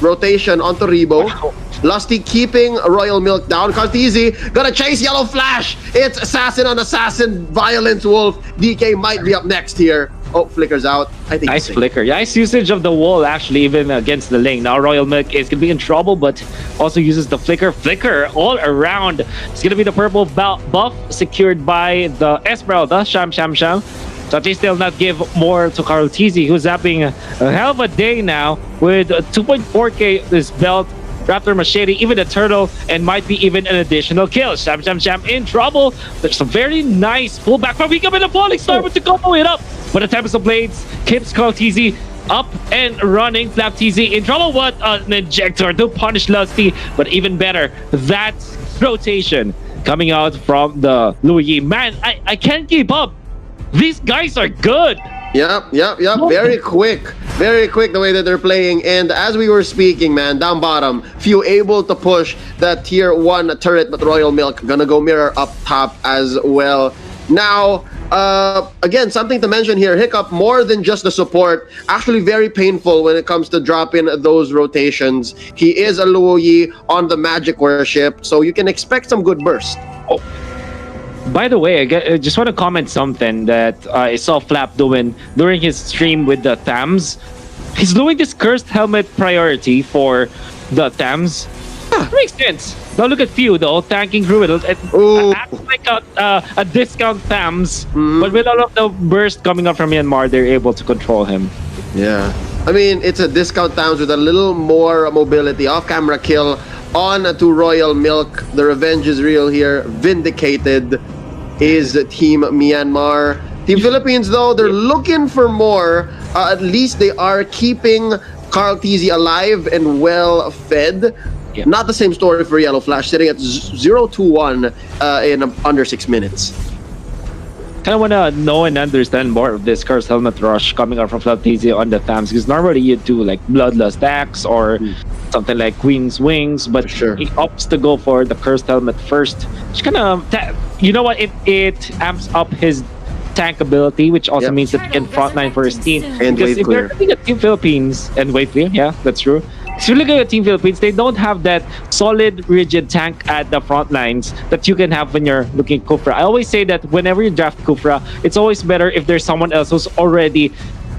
M: rotation onto Rebo. Lusty keeping Royal Milk down. KarlTZ gonna chase Yellow Flash. It's assassin on assassin violence, Wolf. DK might be up next here. Oh, flickers out. I think
N: nice flicker. Nice usage of the wall, actually, even against the lane. Now Royal Milk is gonna be in trouble, but also uses the flicker. Flicker all around. It's gonna be the purple buff secured by the Esmeralda. Sham. So they still not give more to KarlTZ, who's having a hell of a day now with 2.4k this belt. Raptor Machete, even a turtle, and might be even an additional kill. Sham in trouble. There's a very nice pullback from Hiccup and a falling star to combo it up. But the Tempest of Blades keeps KarlTZ up and running. FlapTZ in trouble. What an injector to punish Lusty. But even better, that rotation coming out from the Louis. Man, I can't keep up. These guys are good.
M: Yep. Very quick the way that they're playing. And as we were speaking, man, down bottom, few able to push that tier 1 turret, but Royal Milk gonna go mirror up top as well. Now, again, something to mention here, Hiccup, more than just the support, actually very painful when it comes to dropping those rotations. He is a Luoyi on the Magic Worship, so you can expect some good burst.
N: Oh. By the way, I just want to comment something that I saw Flap doing during his stream with the Thams. He's doing this cursed helmet priority for the Thams. Makes sense. Now look at Few though, tanking through it. Acts like a discount Thams, but with all of the burst coming up from Myanmar, they're able to control him.
M: Yeah. I mean, it's a discount Thams with a little more mobility. Off-camera kill on to Royal Milk. The revenge is real here. Vindicated is Team Myanmar. Team Philippines, though, they're looking for more. At least they are keeping KarlTZ alive and well fed. Yeah. Not the same story for Yellow Flash, sitting at 0-2-1 in under 6 minutes.
N: Kind of want to know and understand more of this Cursed Helmet Rush coming out from FlapTZ on the Thams, because normally you do like Bloodlust Axe or something like Queen's Wings, but he opts to go for the Cursed Helmet first. Which kind of, you know what, it amps up his tank ability, which also means that he can frontline for his team.
M: And
N: because
M: wave
N: if
M: clear.
N: you're looking at Team Philippines and wave clear, yeah, that's true. If you're looking at Team Philippines, they don't have that solid, rigid tank at the front lines that you can have when you're looking at Kufra. I always say that whenever you draft Kufra, it's always better if there's someone else who's already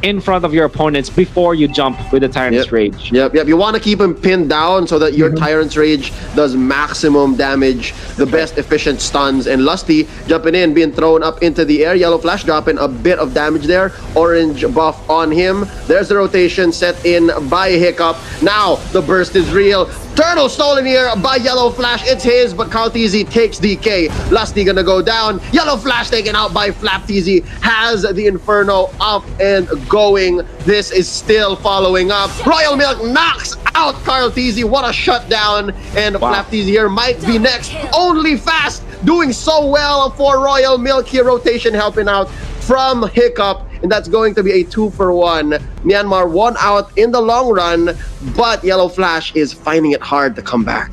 N: in front of your opponents before you jump with the Tyrant's Rage.
M: Yep. You want to keep him pinned down so that your Tyrant's Rage does maximum damage, the best efficient stuns. And Lusty jumping in, being thrown up into the air. Yellow Flash dropping a bit of damage there. Orange buff on him. There's the rotation set in by Hiccup. Now the burst is real. Turtle stolen here by Yellow Flash. It's his, but Kaltizi takes DK. Lusty gonna go down. Yellow Flash taken out by Flaptizi. Has the Inferno up and going. This is still following up. Royal Milk knocks out Kaltizi. What a shutdown. And Flaptizi here might be next. Only Fast doing so well for Royal Milk here. Rotation helping out from Hiccup. And that's going to be a 2-for-1. Myanmar 1 out in the long run, but Yellow Flash is finding it hard to come back.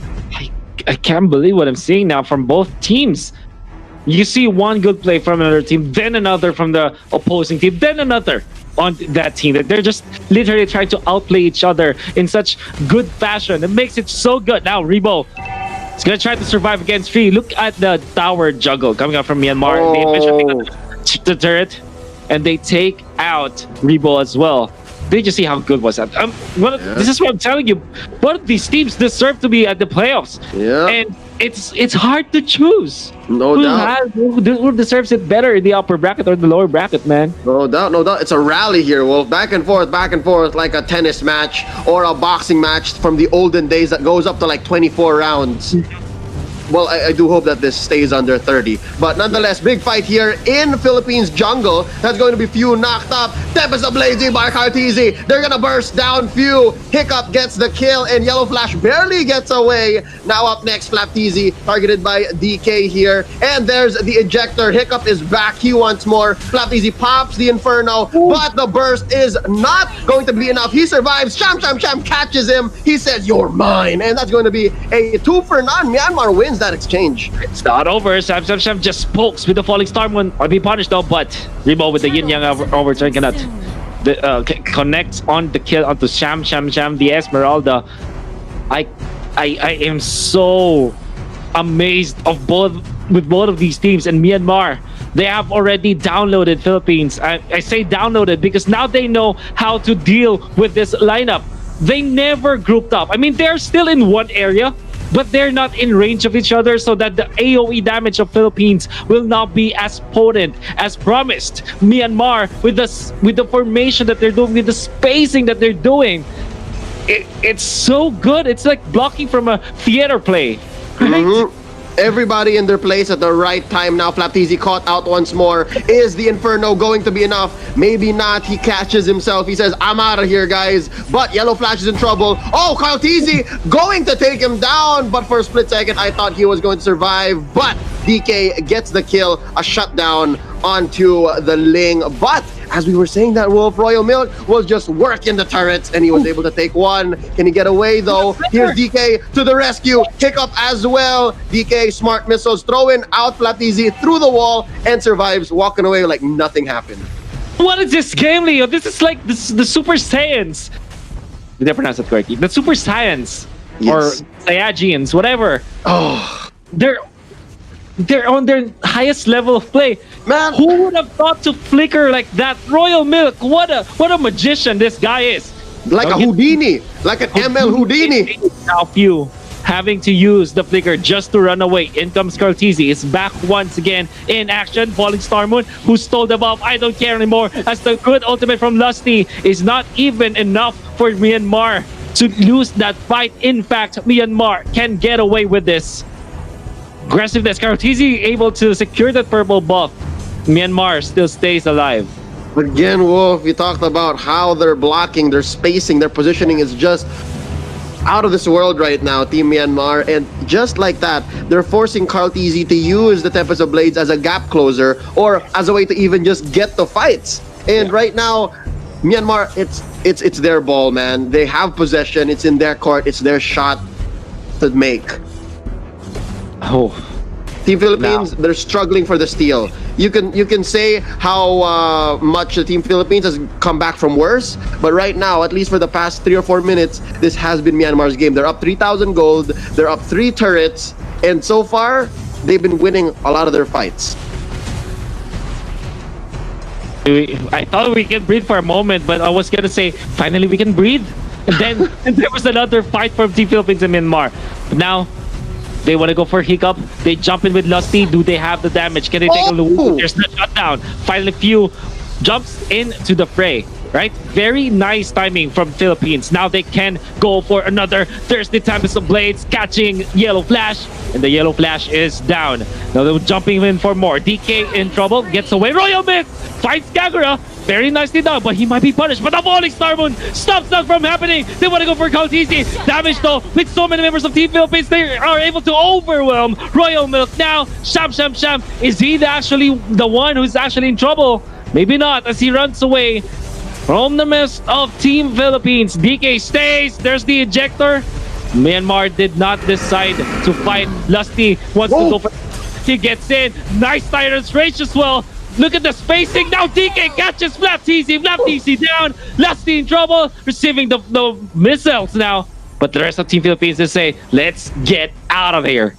N: I can't believe what I'm seeing now from both teams. You see one good play from another team, then another from the opposing team, then another on that team. They're just literally trying to outplay each other in such good fashion. It makes it so good. Now, Rebo is going to try to survive against Free. Look at the tower juggle coming out from Myanmar. They eventually the turret. And they take out Rebo as well. Did you see how good was that? This is what I'm telling you. Both of these teams deserve to be at the playoffs.
M: Yeah.
N: And it's hard to choose.
M: No doubt.
N: Who deserves it better in the upper bracket or the lower bracket, man?
M: No doubt. It's a rally here, Wolf. Back and forth, like a tennis match or a boxing match from the olden days that goes up to like 24 rounds. Well, I do hope that this stays under 30. But nonetheless, big fight here in Philippines jungle. That's going to be Few knocked up. Tempest Ablazing by Kartizi. They're going to burst down Few. Hiccup gets the kill, and Yellow Flash barely gets away. Now up next, Flaptizi, targeted by DK here. And there's the ejector. Hiccup is back. He wants more. Flaptizi pops the Inferno, but the burst is not going to be enough. He survives. Sham catches him. He says, "You're mine." And that's going to be a 2-for-9. Myanmar wins that exchange.
N: It's not over. Sam just pokes with the falling star moon. I'll be punished though, but Rebo with the yin yang overturn cannot connect on the kill onto Sham the Esmeralda. I am so amazed of both of these teams. And Myanmar, they have already downloaded Philippines. I say downloaded because now they know how to deal with this lineup. They never grouped up. I mean, they're still in one area, but they're not in range of each other, so that the AoE damage of Philippines will not be as potent as promised. Myanmar, with the formation that they're doing, with the spacing that they're doing, it's so good. It's like blocking from a theater play. Right?
M: Everybody in their place at the right time now. Flaptizi caught out once more. Is the Inferno going to be enough? Maybe not. He catches himself. He says, "I'm out of here, guys." But Yellow Flash is in trouble. Oh, Kaltizi going to take him down. But for a split second, I thought he was going to survive. But DK gets the kill. A shutdown onto the Ling. But as we were saying that, Wolf, Royal Milk was just working the turrets and he was able to take one. Can he get away though? Here's DK to the rescue. Hiccup as well. DK, smart missiles, throwing out Flaptizi through the wall and survives, walking away like nothing happened.
N: What is this game, Leo? This is like the Super Saiyans. Did I pronounce that correctly? The Super Saiyans.
M: Yes.
N: Or Saiyajins, whatever.
M: Oh,
N: they're on their highest level of play.
M: Man,
N: who would have thought to flicker like that? Royal Milk, what a magician this guy is.
M: Like a Houdini, like an ML Houdini.
N: Now Few having to use the flicker just to run away. In comes Kartizi. Is back once again in action. Falling Star Moon, who stole the buff. I don't care anymore. As the good ultimate from Lusty is not even enough for Myanmar to lose that fight. In fact, Myanmar can get away with this. Aggressiveness. Kartizi able to secure that purple buff. Myanmar still stays alive.
M: Again, Wolf, you talked about how they're blocking, their spacing, their positioning is just out of this world right now, Team Myanmar. And just like that, they're forcing Kartizi to use the Tempest of Blades as a gap closer or as a way to even just get the fights. And right now, Myanmar, it's their ball, man. They have possession. It's in their court. It's their shot to make.
N: Oh,
M: Team Philippines, they're struggling for the steal. You can say how much the Team Philippines has come back from worse, but right now, at least for the past 3 or 4 minutes, this has been Myanmar's game. They're up 3,000 gold, they're up 3 turrets, and so far, they've been winning a lot of their fights.
N: I thought we can breathe for a moment, but I was gonna say, finally we can breathe. And then and there was another fight from Team Philippines and Myanmar. But now, they want to go for Hiccup. They jump in with Lusty. Do they have the damage? Can they take a look? There's no shutdown. Finally, Few jumps into the fray. Right? Very nice timing from Philippines. Now they can go for another Thirsty Tempest of Blades, catching Yellow Flash. And the Yellow Flash is down. Now they're jumping in for more. DK in trouble. Gets away. Royal Myth fights Kagura. Very nicely done, but he might be punished. But the falling Star Moon stops that from happening. They want to go for Kaltisi. Damage though, with so many members of Team Philippines, they are able to overwhelm Royal Milk. Now, Sham. Is he actually the one who's actually in trouble? Maybe not, as he runs away from the mess of Team Philippines. DK stays. There's the ejector. Myanmar did not decide to fight. Lusty wants to go for. He gets in. Nice Tyrant's Rage as well. Look at the spacing. Now DK catches Flapteasy. Flapteasy down. Lusty in trouble. Receiving the missiles now. But the rest of Team Philippines is say, let's get out of here.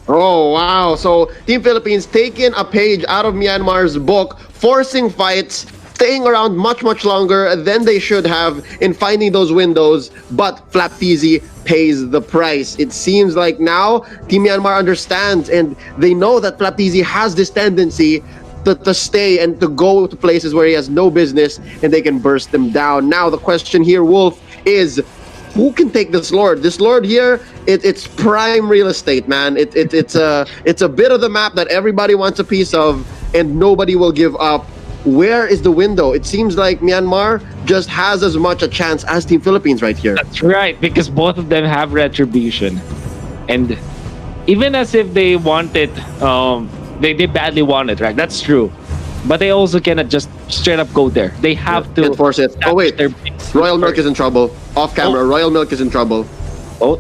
M: Oh, wow. So Team Philippines taking a page out of Myanmar's book, forcing fights, staying around much longer than they should have in finding those windows, but Flapteasy pays the price. It seems like now Team Myanmar understands and they know that Flapteasy has this tendency to stay and to go to places where he has no business and they can burst them down. Now the question here, Wolf, is who can take this Lord? This Lord here, it's prime real estate, man. It's a bit of the map that everybody wants a piece of and nobody will give up. Where is the window? It seems like Myanmar just has as much a chance as Team Philippines right here.
N: That's right, because both of them have retribution. And even as if they want it, they badly want it, right? That's true. But they also cannot just straight up go there. They have to
M: enforce it. Oh wait, Royal Milk is in trouble. Off camera, Royal Milk is in trouble.
N: Oh,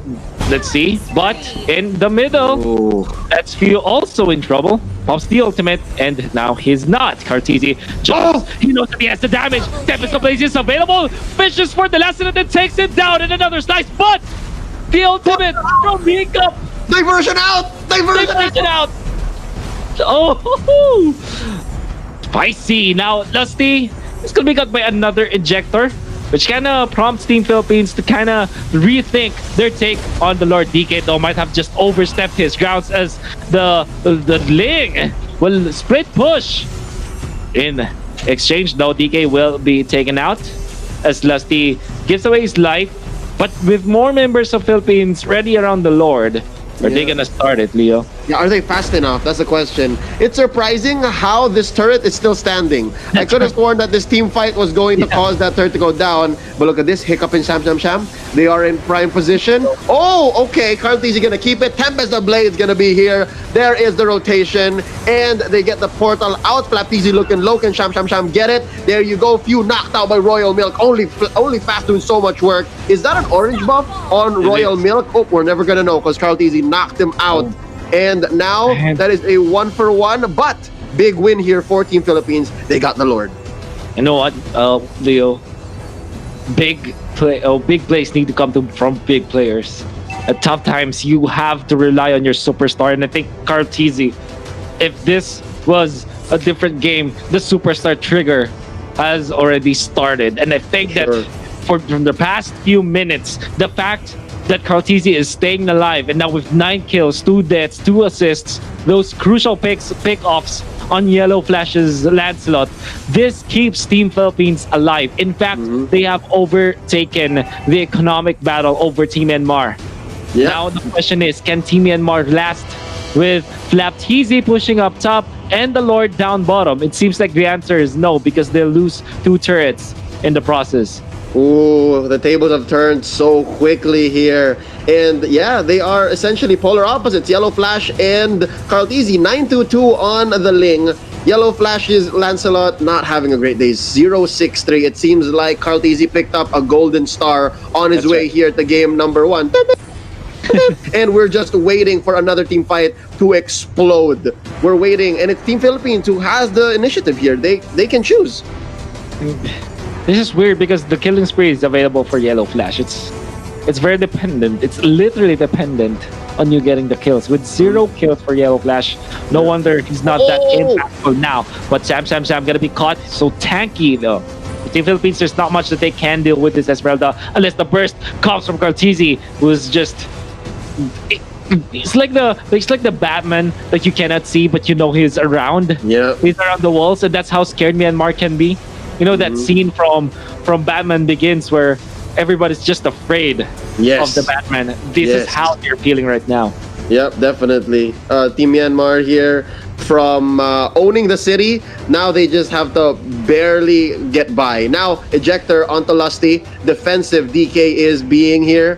N: let's see. But in the middle, that's Few also in trouble. Pops the ultimate, and now he's not. Cartesi jumps. He knows that he has the damage. Tempest of Blaze is available. Fishes for the last and then takes him down in another slice. But the ultimate from Hiccup.
M: Diversion out!
N: Diversion out! Oh, spicy. Now, Lusty is going to be got by another ejector, which kind of prompts Team Philippines to kind of rethink their take on the Lord. DK, though, might have just overstepped his grounds as the Ling will split push. In exchange, though, DK will be taken out as Lusty gives away his life. But with more members of Philippines ready around the Lord, are they gonna start it, Leo?
M: Yeah, are they fast enough? That's the question. It's surprising how this turret is still standing. I could have sworn that this team fight was going to cause that turret to go down, but look at this, Hiccup and Sham. They are in prime position. Oh, okay, Cartesi gonna keep it. Tempest of Blade's gonna be here. There is the rotation, and they get the portal out. Flapteasy looking low, and Sham get it. There you go, Few knocked out by Royal Milk. Only Fast doing so much work. Is that an orange buff on Royal Milk? Oh, we're never gonna know because Cartesi knocked him out. And now that is a 1-for-1, but big win here for Team Philippines. They got the Lord.
N: You know what, Leo? Big plays need to come from big players. At tough times, you have to rely on your superstar. And I think Cartesi, if this was a different game, the superstar trigger has already started. And I think that from the past few minutes, the fact that Cartesi is staying alive, and now with 9 kills, 2 deaths, 2 assists, those crucial pick-offs on Yellow Flash's Lancelot, this keeps Team Philippines alive. In fact, they have overtaken the economic battle over Team Myanmar. Yeah. Now the question is, can Team Myanmar last with Flapteasy pushing up top and the Lord down bottom? It seems like the answer is no, because they'll lose 2 turrets in the process.
M: Ooh, the tables have turned so quickly here. And yeah, they are essentially polar opposites. Yellow Flash and Cartesi, 9-2-2 on the Ling. Yellow Flash's Lancelot not having a great day, 0-6-3. It seems like Cartesi picked up a golden star on his way here to game number 1. and we're just waiting for another team fight to explode. We're waiting, and it's Team Philippines who has the initiative here. They can choose.
N: This is weird because the killing spree is available for Yellow Flash. It's very dependent. It's literally dependent on you getting the kills. With 0 kills for Yellow Flash, no wonder he's not that impactful now. But Sam gonna be caught. So tanky though. The Team Philippines, there's not much that they can deal with this Esmeralda unless the burst comes from Cartesi, who's just. It's like the Batman that you cannot see, but you know he's around.
M: Yeah,
N: he's around the walls, and that's how scared Myanmar can be. You know that scene from Batman Begins where everybody's just afraid of the Batman. This is how they're feeling right now.
M: Yep, definitely. Team Myanmar here from owning the city. Now they just have to barely get by. Now, ejector onto Lusty. Defensive DK is being here.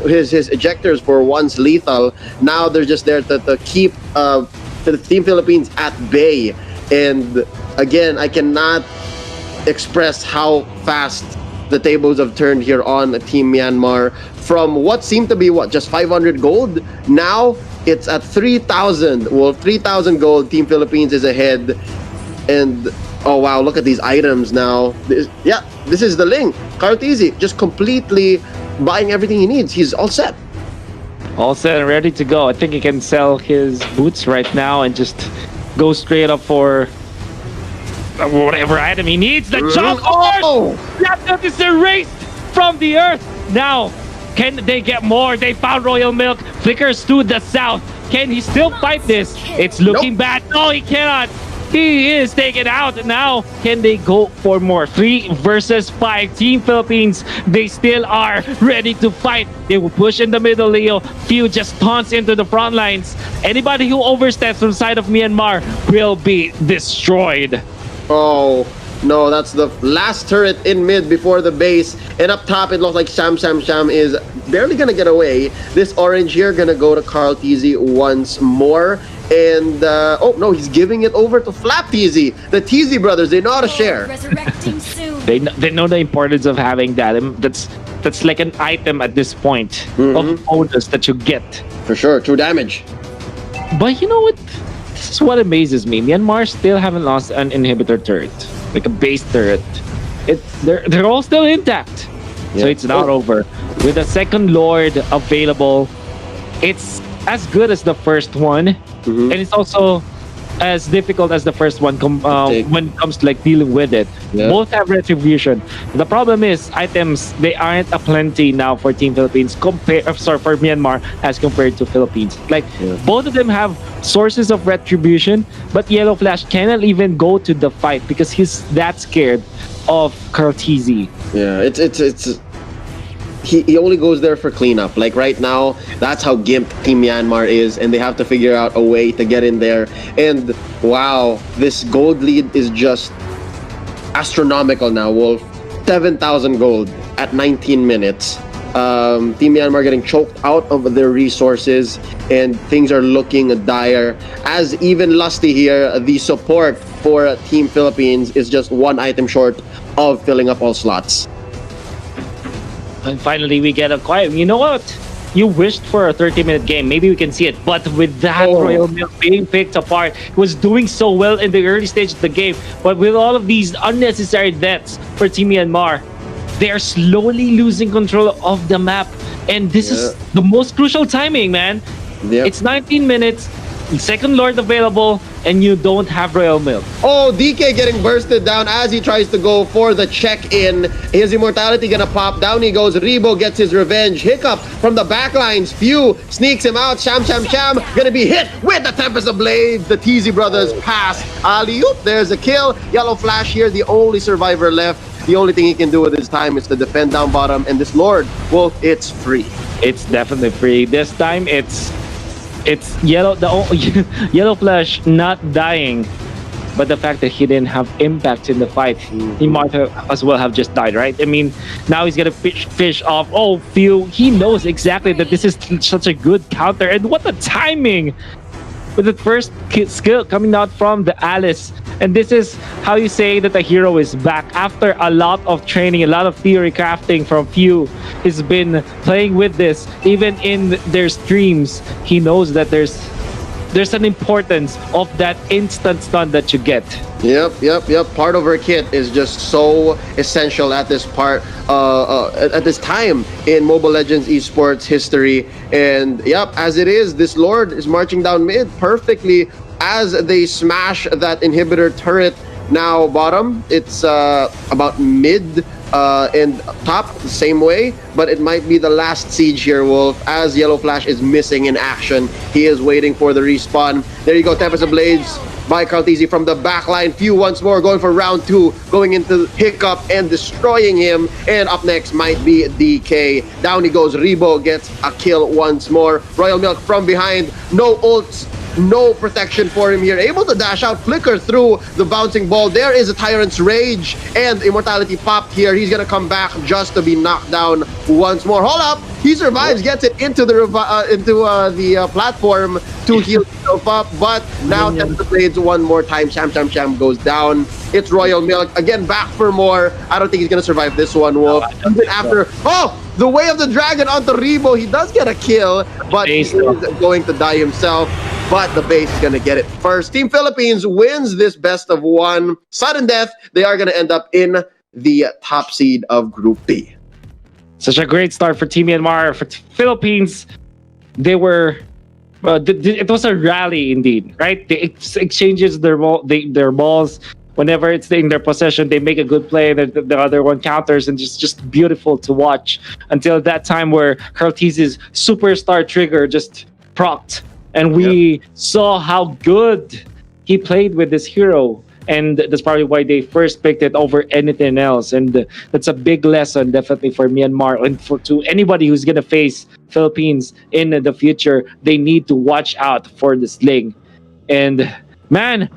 M: His ejectors were once lethal. Now they're just there to keep the Team Philippines at bay. And again, I cannot express how fast the tables have turned here on Team Myanmar. From what seemed to be just 500 gold, now it's at 3,000. Well, 3,000 gold. Team Philippines is ahead. And oh wow, look at these items now. This is the Ling. Cartesi just completely buying everything he needs. He's all set.
N: All set and ready to go. I think he can sell his boots right now and just go straight up for whatever item he needs. The jump Laptop is erased from the earth. Now, can they get more? They found Royal Milk. Flickers to the south. Can he still fight this? It's looking bad. No, he cannot. He is taken out. Now, can they go for more? 3 versus 5. Team Philippines, they still are ready to fight. They will push in the middle, Leo. Few just taunts into the front lines. Anybody who oversteps from the side of Myanmar will be destroyed.
M: Oh, no, that's the last turret in mid before the base. And up top, it looks like Sham is barely going to get away. This orange here going to go to Cartesi once more. And, oh, no, he's giving it over to Flap Teasy. The Teasy brothers, they know how to share.
K: Resurrecting soon.
N: They know the importance of having that. That's like an item at this point of bonus that you get.
M: For sure, true damage.
N: But you know what? This is what amazes me. Myanmar still haven't lost an inhibitor turret, like a base turret. They're all still intact, so it's not over. With a second Lord available, it's as good as the first one, and it's also as difficult as the first one when it comes to like dealing with it. Both have retribution. The problem is items, they aren't aplenty now for Team Philippines for Myanmar as compared to Philippines. Like both of them have sources of retribution, but Yellow Flash cannot even go to the fight because he's that scared of Cartesi.
M: Yeah, it's he only goes there for cleanup. Like right now, that's how gimp Team Myanmar is, and they have to figure out a way to get in there. And wow, this gold lead is just astronomical now, Wolf. 7,000 gold at 19 minutes. Team Myanmar getting choked out of their resources, and things are looking dire. As even Lusty here, the support for Team Philippines is just 1 item short of filling up all slots.
N: And finally, we get a quiet. You know what? You wished for a 30-minute game. Maybe we can see it. But with that Royal Milk being picked apart, it was doing so well in the early stage of the game. But with all of these unnecessary deaths for Team Myanmar, they are slowly losing control of the map. And this is the most crucial timing, man. It's 19 minutes, second Lord available, and you don't have Royal Milk.
M: Oh, DK getting bursted down as he tries to go for the check-in. His immortality gonna pop. Down he goes. Rebo gets his revenge. Hiccup from the backlines. Few sneaks him out. Sham gonna be hit with the Tempest of Blades. The Teasy brothers pass. Alley-oop. There's a kill. Yellow Flash here, the only survivor left. The only thing he can do with his time is to defend down bottom. And this Lord, well, it's free.
N: It's definitely free. This time, it's Yellow Flash not dying, but the fact that he didn't have impact in the fight, he might have as well have just died, right? I mean, now he's gonna fish off. Oh, Few, he knows exactly that this is such a good counter, and what the timing! with the first skill coming out from the Alice. And this is how you say that the hero is back after a lot of training, a lot of theory crafting from Few. He's been playing with this even in their streams. He knows that there's an importance of that instant stun that you get.
M: Yep. Part of her kit is just so essential at this at this time in Mobile Legends esports history. And as it is, this Lord is marching down mid perfectly as they smash that inhibitor turret. Now bottom, it's about mid and top the same way, but it might be the last siege here, Wolf, as Yellow Flash is missing in action. He is waiting for the respawn. There you go, Tempest of Blades by Kaltizi from the backline. Few once more going for round 2, going into Hiccup and destroying him. And up next might be DK. Down he goes. Rebo gets a kill once more. Royal Milk from behind. No ults. No protection for him here. Able to dash out, flicker through the bouncing ball. There is a Tyrant's Rage, and Immortality popped here. He's gonna come back just to be knocked down once more. Hold up! He survives, gets it into the platform to heal himself up, but now Tempest of Blades one more time. Sham goes down. It's Royal Milk again, back for more. I don't think he's gonna survive this one, Wolf. Even after the Way of the Dragon onto Rebo, he does get a kill, but he is going to die himself. But the base is going to get it first. Team Philippines wins this best of 1. Sudden death, they are going to end up in the top seed of Group B.
N: Such a great start for Team Myanmar. For Philippines, they were... it was a rally indeed, right? They exchanges their balls. Whenever it's in their possession, they make a good play. The other one counters, and just beautiful to watch. Until that time where Karltizi's superstar trigger just procced. And we saw how good he played with this hero. And that's probably why they first picked it over anything else. And that's a big lesson, definitely, for Myanmar. And to anybody who's going to face Philippines in the future, they need to watch out for the sling. And, man,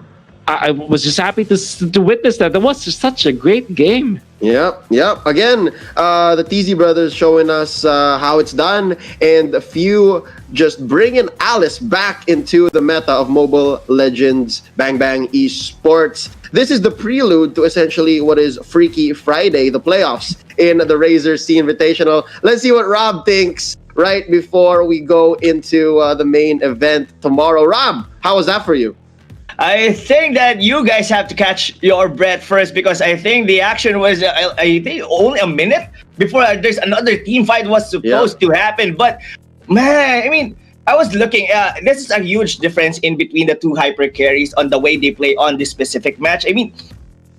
N: I was just happy to witness that. That was just such a great game.
M: Yep. Again, the TZ brothers showing us how it's done, and a few just bringing Alice back into the meta of Mobile Legends Bang Bang esports. This is the prelude to essentially what is Freaky Friday, the playoffs in the Razer SEA-Invitational. Let's see what Rob thinks right before we go into the main event tomorrow. Rob, how was that for you?
G: I think that you guys have to catch your breath first, because I think the action was, I think, only a minute before there's another team fight was supposed to happen. But, man, I mean, I was looking, this is a huge difference in between the two hyper carries on the way they play on this specific match. I mean,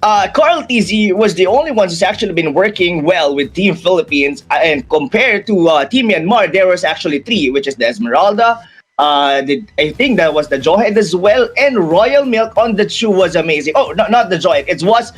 G: Karltizi was the only one who's actually been working well with Team Philippines, and compared to Team Myanmar, there was actually 3, which is the Esmeralda, I think that was the Johead as well, and Royal Milk on the Chu was amazing. Oh, no, not the Johead. It was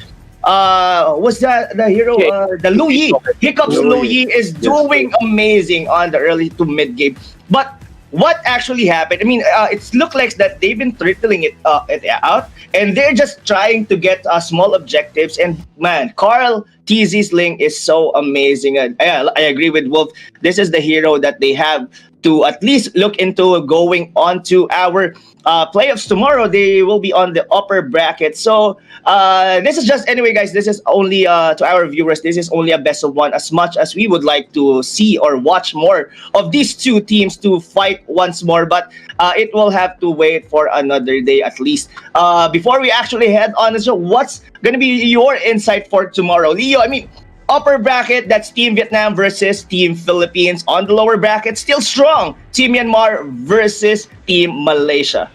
G: that the hero, the Lu Yi. Hiccups Lu Yi is doing amazing on the early to mid game. But what actually happened? I mean, it looked like that they've been throttling it out, and they're just trying to get small objectives. And man, Karltizi's Ling is so amazing. I agree with Wolf. This is the hero that they have to at least look into going on to our playoffs tomorrow. They will be on the upper bracket. So this is just, anyway, guys, this is only to our viewers, this is only a best of 1, as much as we would like to see or watch more of these two teams to fight once more. But it will have to wait for another day at least. Before we actually head on the show, what's going to be your insight for tomorrow? Leo, I mean, upper bracket, that's Team Vietnam versus Team Philippines. On the lower bracket, still strong, Team Myanmar versus Team Malaysia.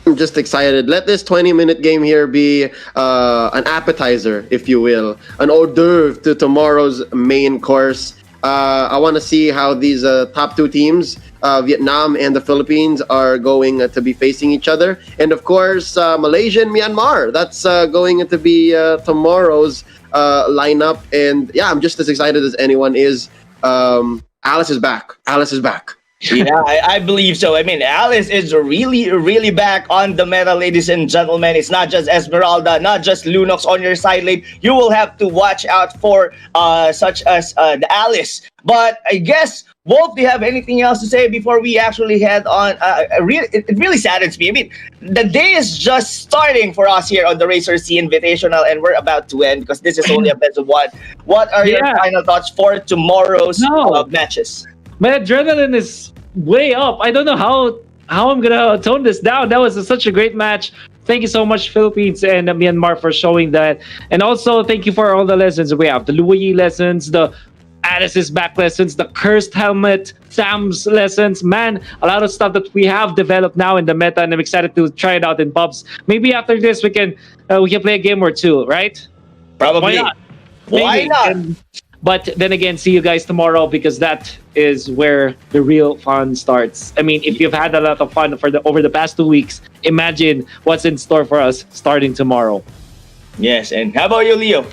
M: I'm just excited. Let this 20-minute game here be an appetizer, if you will, an hors d'oeuvre to tomorrow's main course. I want to see how these top 2 teams, Vietnam and the Philippines, are going to be facing each other. And of course, Malaysia and Myanmar. That's going to be tomorrow's lineup. And yeah, I'm just as excited as anyone is. Alice is back.
G: Yeah, I believe so. I mean, Alice is really, really back on the meta, ladies and gentlemen. It's not just Esmeralda, not just Lunox on your side lane. You will have to watch out for such as the Alice. But I guess, Wolf, do you have anything else to say before we actually head on? It really saddens me. I mean, the day is just starting for us here on the Razer SEA-Invitational, and we're about to end because this is only a best of one. What are your final thoughts for tomorrow's matches?
N: My adrenaline is way up. I don't know how I'm gonna tone this down. That was such a great match. Thank you so much, Philippines and Myanmar, for showing that. And also, thank you for all the lessons we have. The Louis lessons, the Alice's back lessons, the cursed helmet, Sam's lessons. Man, a lot of stuff that we have developed now in the meta, and I'm excited to try it out in pubs. Maybe after this, we can play a game or two, right?
G: Probably.
N: Why not?
G: Why not?
N: But then again, see you guys tomorrow, because that is where the real fun starts. I mean, if you've had a lot of fun over the past 2 weeks, imagine what's in store for us starting tomorrow.
G: Yes, and how about you, Leo?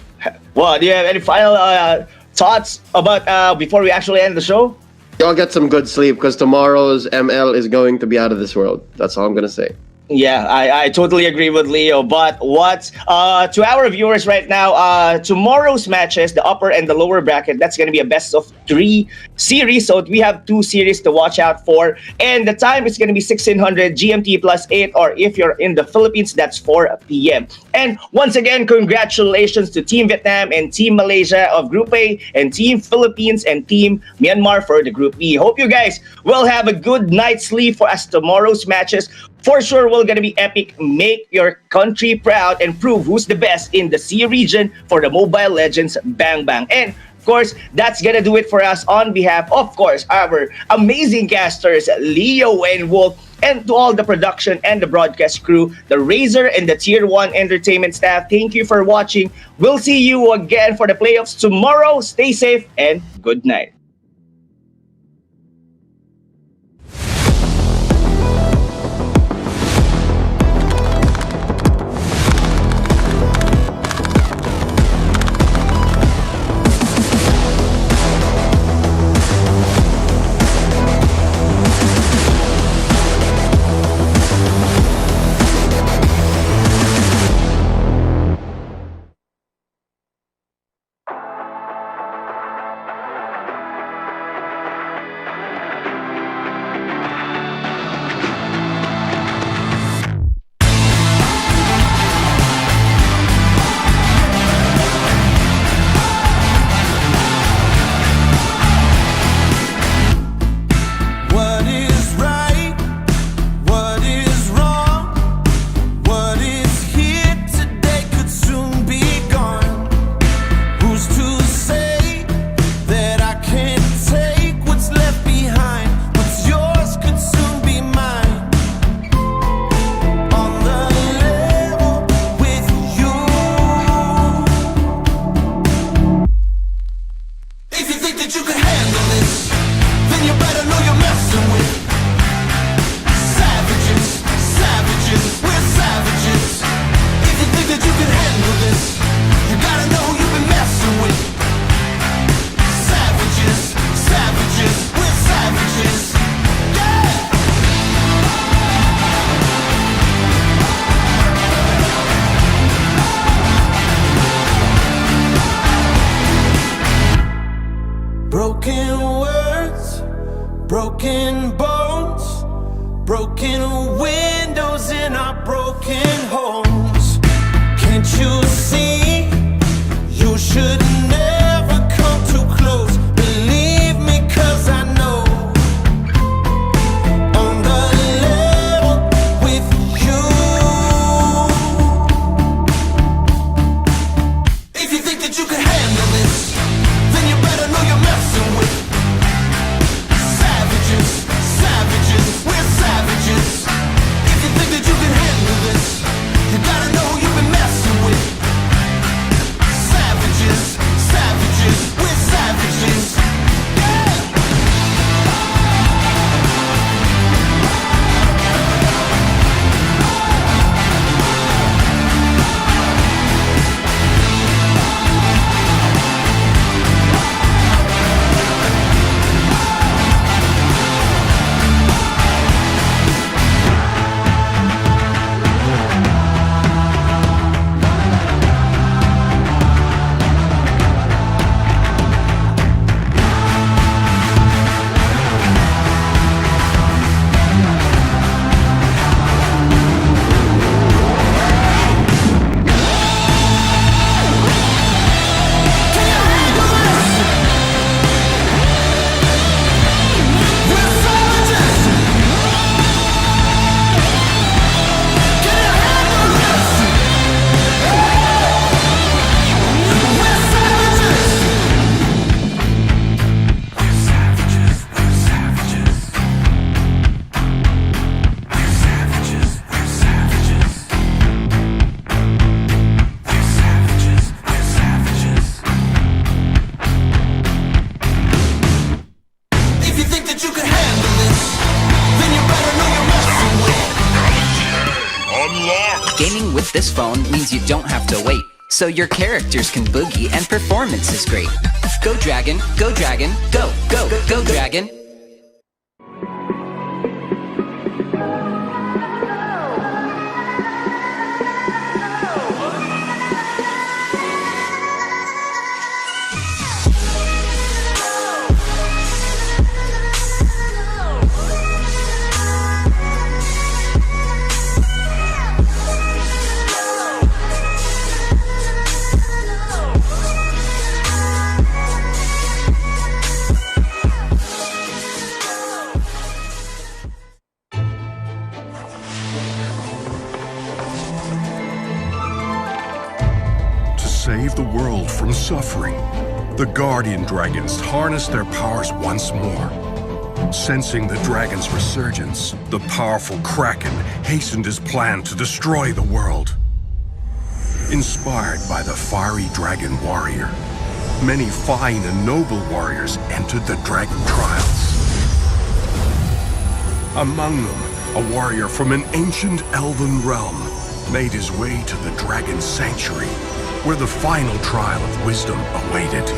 G: Well, do you have any final thoughts about before we actually end the show?
M: Y'all get some good sleep because tomorrow's ML is going to be out of this world. That's all I'm gonna say.
G: Yeah, I totally agree with Leo. But what to our viewers right now, tomorrow's matches, the upper and the lower bracket, that's going to be a best of 3 series. So we have 2 series to watch out for. And the time is going to be 1600 GMT plus 8, or if you're in the Philippines, that's 4 p.m. And once again, congratulations to Team Vietnam and Team Malaysia of Group A, and Team Philippines and Team Myanmar for the Group B. Hope you guys will have a good night's sleep for us tomorrow's matches. For sure, we're going to be epic. Make your country proud and prove who's the best in the SEA region for the Mobile Legends Bang Bang. And of course, that's going to do it for us on behalf, of course, our amazing casters, Leo and Wolf, and to all the production and the broadcast crew, the Razer and the Tier 1 entertainment staff. Thank you for watching. We'll see you again for the playoffs tomorrow. Stay safe and good night.
A: Broken words, broken bones, broken windows in our broken homes. Can't you see? You should never come too close. Believe me, 'cause I know on the level with you. If you think that you can handle this, then you better know you're messing with savages, savages, we're savages. If you think that you can handle this, you gotta know you've been messing with savages,
C: with this phone means you don't have to wait, so your characters can boogie and performance is great. Go Dragon, go Dragon, go, go, go Dragon!
D: Save the world from suffering, the guardian dragons harnessed their powers once more. Sensing the dragon's resurgence, the powerful Kraken hastened his plan to destroy the world. Inspired by the fiery dragon warrior, many fine and noble warriors entered the dragon trials. Among them, a warrior from an ancient elven realm made his way to the dragon's sanctuary, where the final trial of wisdom awaited.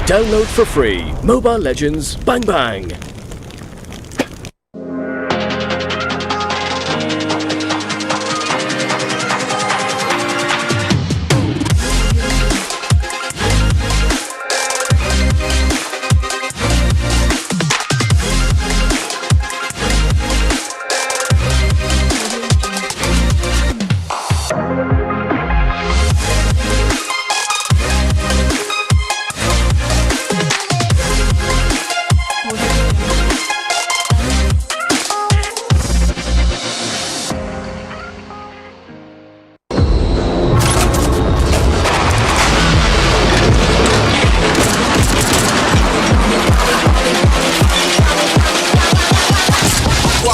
E: Download for free Mobile Legends Bang Bang.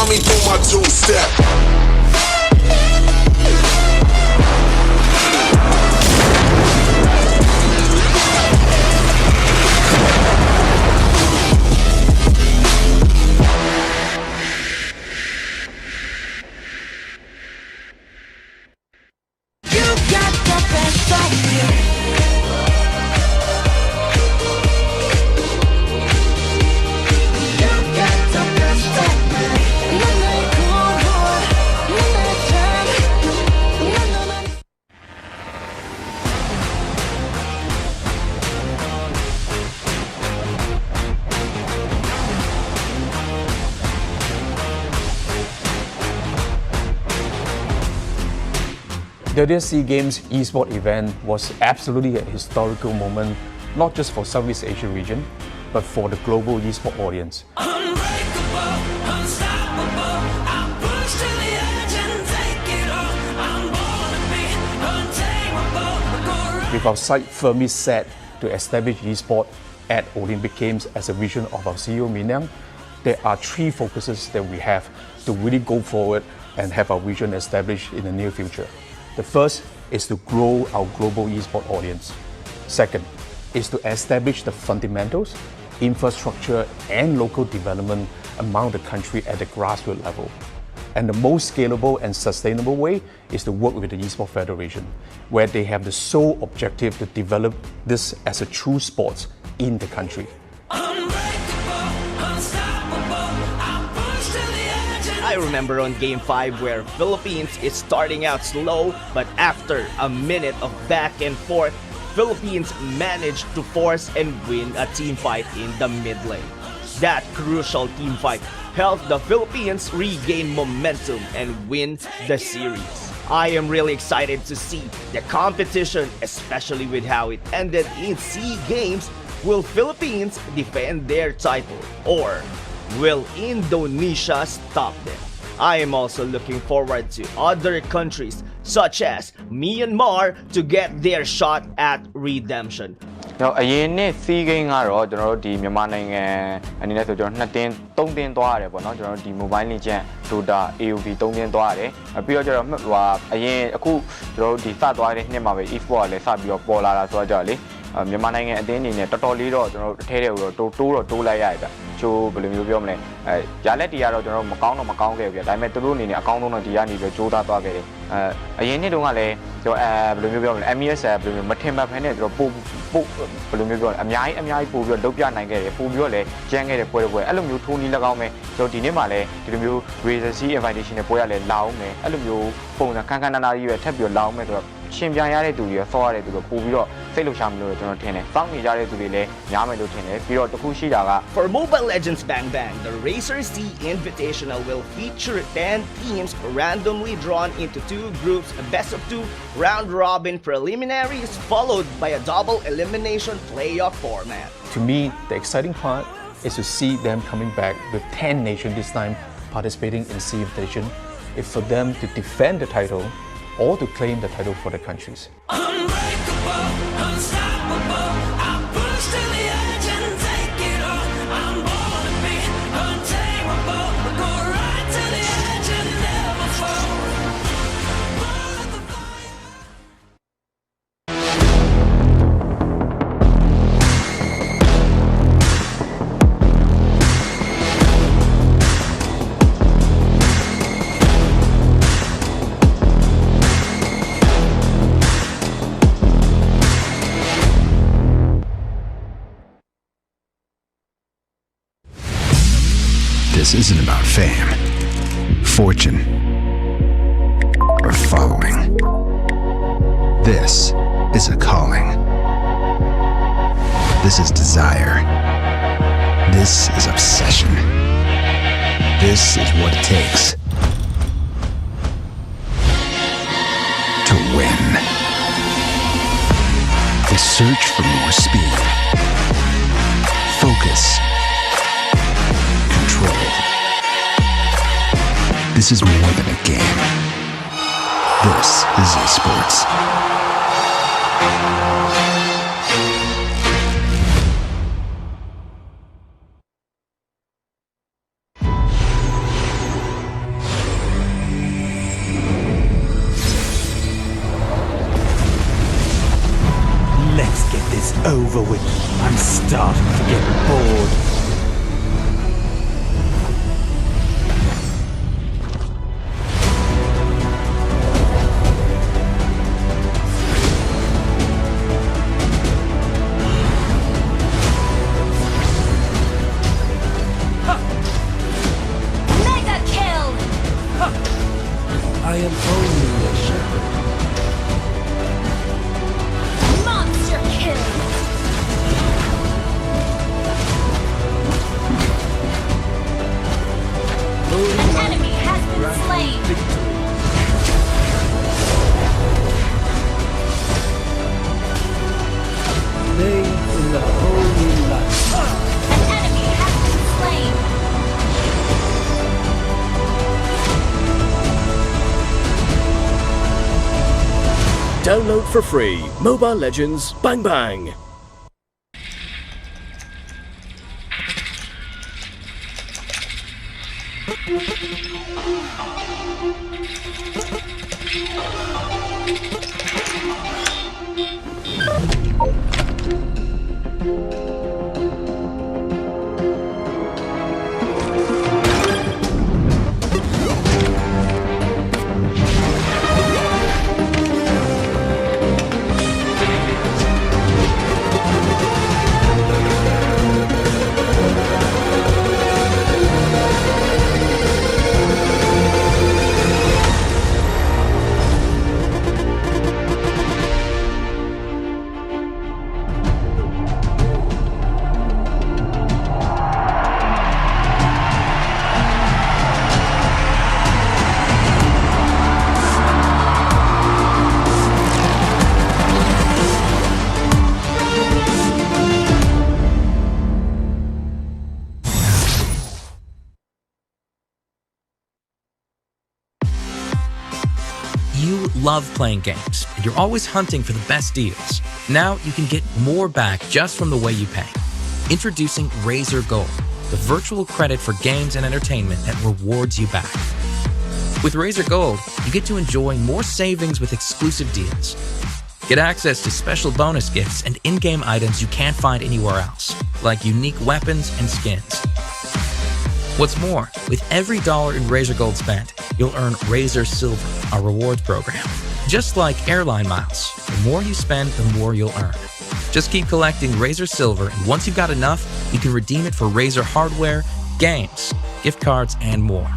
B: Me do my two-step.
A: You got the best of me.
F: The SEA Games eSport event was absolutely a historical moment, not just for Southeast Asia region, but for the global eSport audience. With our sight firmly set to establish eSport at Olympic Games as a vision of our CEO Minang, there are three focuses that we have to really go forward and have our vision established in the near future. The first is to grow our global eSport audience. Second is to establish the fundamentals, infrastructure, and local development among the country at the grassroots level. And the most scalable and sustainable way is to work with the eSport Federation, where they have the sole objective to develop this as a true sport in the country.
G: remember on Game 5 where Philippines is starting out slow, but after a minute of back and forth, Philippines managed to force and win a team fight in the mid lane. That crucial team fight helped the Philippines regain momentum and win the series. I am really excited to see the competition, especially with how it ended in SEA Games. Will Philippines defend their title, or will Indonesia stop them? I am also looking forward to other countries such as Myanmar to get their shot at redemption.
H: အရင်နှစ်စီးကိန်းကတော့ကျွန်တော်တို့ဒီမြန်မာနိုင်ငံအနေနဲ့ဆိုကျွန်တော်2တင်း3တင်းသွားရတယ်ပေါ့နော်ကျွန်တော်တို့ဒီ Mobile Legends Dota AOV 3တင်းသွားရတယ်ပြီးတော့ကျတော့အရင်အခုကျွန်တော်တို့ဒီစသွားတဲ့နှစ်မှာပဲ e-sport ကလည်းစပြီးတော့ပေါ်လာတာဆိုတော့ကြလေမြန်မာနိုင်ငံအသင်းအနေနဲ့တော်တော်လေးတော့ကျွန်တော်တို့အထဲထဲကိုတော့တိုးလိုက်ရတယ်ဗျချိုးဘယ်လိုမျိုးပြောမလဲရလက်တီကတော့ကျွန်တော်တို့မကောင်းခဲ့ဘူးဗျဒါပေမဲ့သူတို့အနေနဲ့အကောင်းဆုံးတော့ဒီကနေပြီးကြိုးစားသွားခဲ့တယ်အရင်နှစ်တုန်းကလည်းကျွန်တော်ဘယ်လိုမျိုးပြောမလဲ MES ဘယ်လိုမျိုးမထင်မှတ်ဖ ೇನೆ ကျွန်တော်ပို့ဘယ်လိုမျိုးပြောလဲအများကြီးပို့ပြီးတော့လုပ်ပြနိုင်ခဲ့တယ်ပို့ပြီးတော့လည်းကျန်းခဲ့တဲ့ပွဲအဲ့လိုမျိုးထိုးနီး၎င်းပဲကျွန်တော်ဒီနေ့မှလည်းဒီလိုမျိုး Razer SEA-Invitational ပွဲရလဲလာအောင်မယ်အဲ့လိုမျိုးပုံစံခန်းနာကြီးပဲထပ်ပြီးတော့လာအောင်မယ်ဆိုတော့ရှင်ပြိုင်ရတဲ့သူတွေဆော့ရတဲ့သူတွေပို့ပြီးတော့စိတ်လှုပ်ရှားမလို့ကျွန်တော်ထင်တယ်စောင့်နေကြတဲ့သူတွေလည်းများမယ်လို့ထင်တယ်ပြီးတော့တခုရှိတာက
G: For Mobile Legends Bang Bang, the Razer SEA-Invitational will feature 10 teams randomly drawn into 2 groups, a best of 2 round-robin preliminaries followed by a double elimination playoff format.
F: To me, the exciting part is to see them coming back with 10 nations this time participating in SEA-Invitation. It's for them to defend the title or to claim the title for their countries.
I: This isn't about fame, fortune, or following. This is a calling. This is desire. This is obsession. This is what it takes to win. The search for more speed, focus, control. This is more than a game. This is esports.
J: Let's get this over with. I'm starting to get bored.
K: Mega kill!
J: I am only a shepherd.
K: Monster kill! An enemy has been slain!
J: Lay in the holy light.
K: An enemy has been slain!
E: Download for free Mobile Legends Bang Bang.
L: You love playing games, and you're always hunting for the best deals. Now you can get more back just from the way you pay. Introducing Razer Gold, the virtual credit for games and entertainment that rewards you back. With Razer Gold, you get to enjoy more savings with exclusive deals. Get access to special bonus gifts and in-game items you can't find anywhere else, like unique weapons and skins. What's more, with every dollar in Razer Gold spent, you'll earn Razer Silver, our rewards program. Just like airline miles, the more you spend, the more you'll earn. Just keep collecting Razer Silver, and once you've got enough, you can redeem it for Razer hardware, games, gift cards, and more.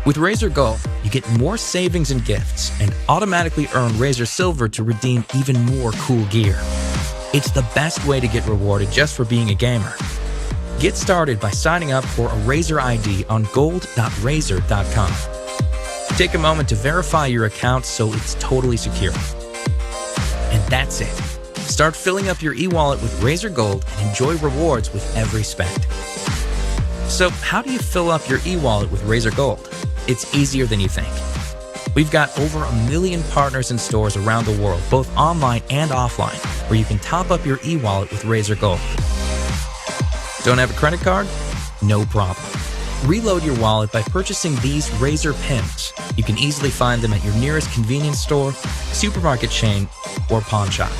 L: With Razer Gold, you get more savings and gifts, and automatically earn Razer Silver to redeem even more cool gear. It's the best way to get rewarded just for being a gamer. Get started by signing up for a Razer ID on gold.razer.com. Take a moment to verify your account so it's totally secure. And that's it. Start filling up your e-wallet with Razer Gold and enjoy rewards with every spend. So how do you fill up your e-wallet with Razer Gold? It's easier than you think. We've got over 1 million partners and stores around the world, both online and offline, where you can top up your e-wallet with Razer Gold. Don't have a credit card? No problem. Reload your wallet by purchasing these Razer pins. You can easily find them at your nearest convenience store, supermarket chain, or pawn shop.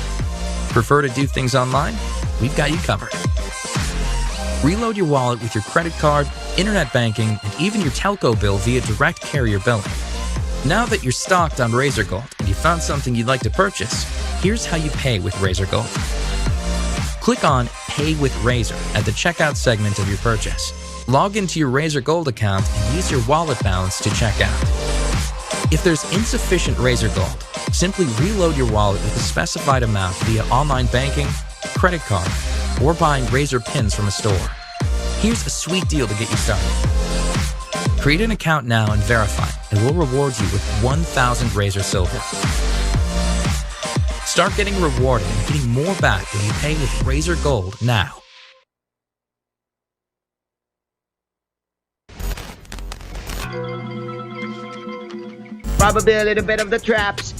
L: Prefer to do things online? We've got you covered. Reload your wallet with your credit card, internet banking, and even your telco bill via direct carrier billing. Now that you're stocked on Razer Gold and you found something you'd like to purchase, here's how you pay with Razer Gold. Click on Pay with Razer at the checkout segment of your purchase. Log into your Razer Gold account and use your wallet balance to check out. If there's insufficient Razer Gold, simply reload your wallet with a specified amount via online banking, credit card, or buying Razer pins from a store. Here's a sweet deal to get you started. Create an account now and verify, and we'll reward you with 1,000 Razer Silver. Start getting rewarded and getting more back when you pay with Razer Gold now.
O: Probably a little bit of the traps,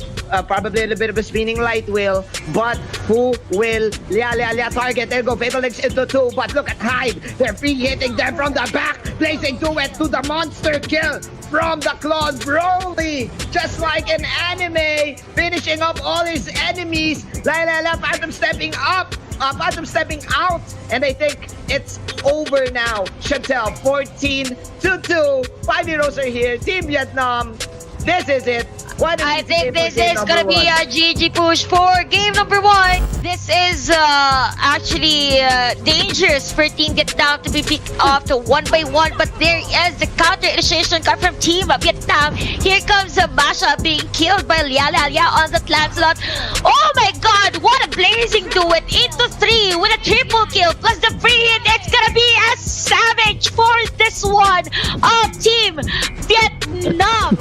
O: probably a little bit of a spinning light wheel, but who will Lia target? There go Fatal Links into 2, but look at Hyde. They're free hitting them from the back, placing duet to the monster kill from the clone Broly, just like an anime, finishing up all his enemies. Lia Phantom stepping up, Phantom stepping out, and I think it's over now. Chantel 14-2. 5 heroes are here. Team Vietnam. This is it.
K: I think this is gonna be a GG push for game number 1. This is actually dangerous for Team Vietnam to be picked off to 1 by 1, but there is the counter initiation card from Team Vietnam. Here comes Masha being killed by Lia on the Lancelot. Oh my god, what a blazing duet into 3 with a triple kill plus the free hit. It's gonna be a savage for this one of Team Vietnam.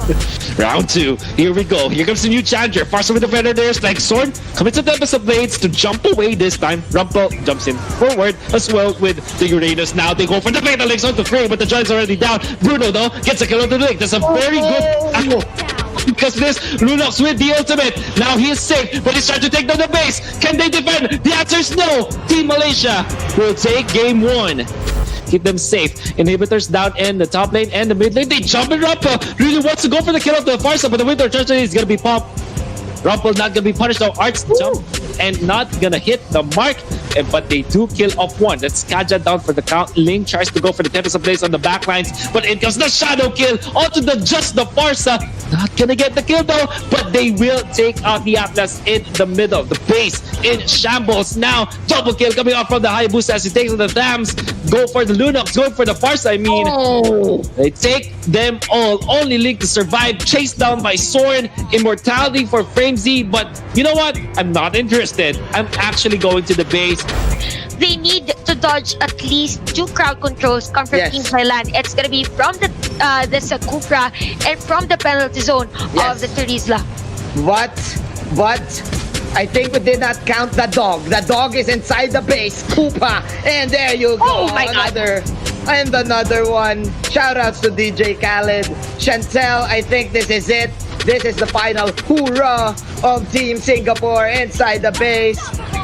P: Round 2. Here we go. Here comes the new challenger. Faster with the Predators like Sword. Commits the Tempest of Blades to jump away this time. Rumpel jumps in forward as well with the Uranus. Now they go for the Fatal Links onto 3, but the Giant's already down. Bruno though gets a kill on the link. That's a very good because this Lunox with the ultimate. Now he is safe, but he's trying to take down the base. Can they defend? The answer is no. Team Malaysia will take game 1. Keep them safe. Inhibitors down in the top lane and the mid lane. They jump in. Rumpel really wants to go for the kill of the far side, but the winter charge is going to be popped. Rumpel not going to be punished though. Arts jump and not going to hit the mark. But they do kill off 1. That's Kaja down for the count. Ling tries to go for the Tempest of Blaze on the back lines, but in comes the Shadow kill onto the Farsa. Not gonna get the kill though, but they will take out the Atlas in the middle. The base in shambles now. Double kill coming off from the Hayabusa as he takes the Thams. Go for the Lunox, going for the Farsa. I mean, they take them all. Only Link to survive. Chased down by Soren. Immortality for Framesy, but you know what? I'm not interested. I'm actually going to the base.
K: They need to dodge at least 2 crowd controls come from Team Thailand. It's gonna be from the Sakura and from the penalty zone of the Terizla.
O: But I think we did not count the dog. The dog is inside the base. Koopa, and there you go.
K: Oh my god.
O: And another one. Shoutouts to DJ Khaled. Chantel, I think this is it. this is the final hoorah of Team Singapore inside the base.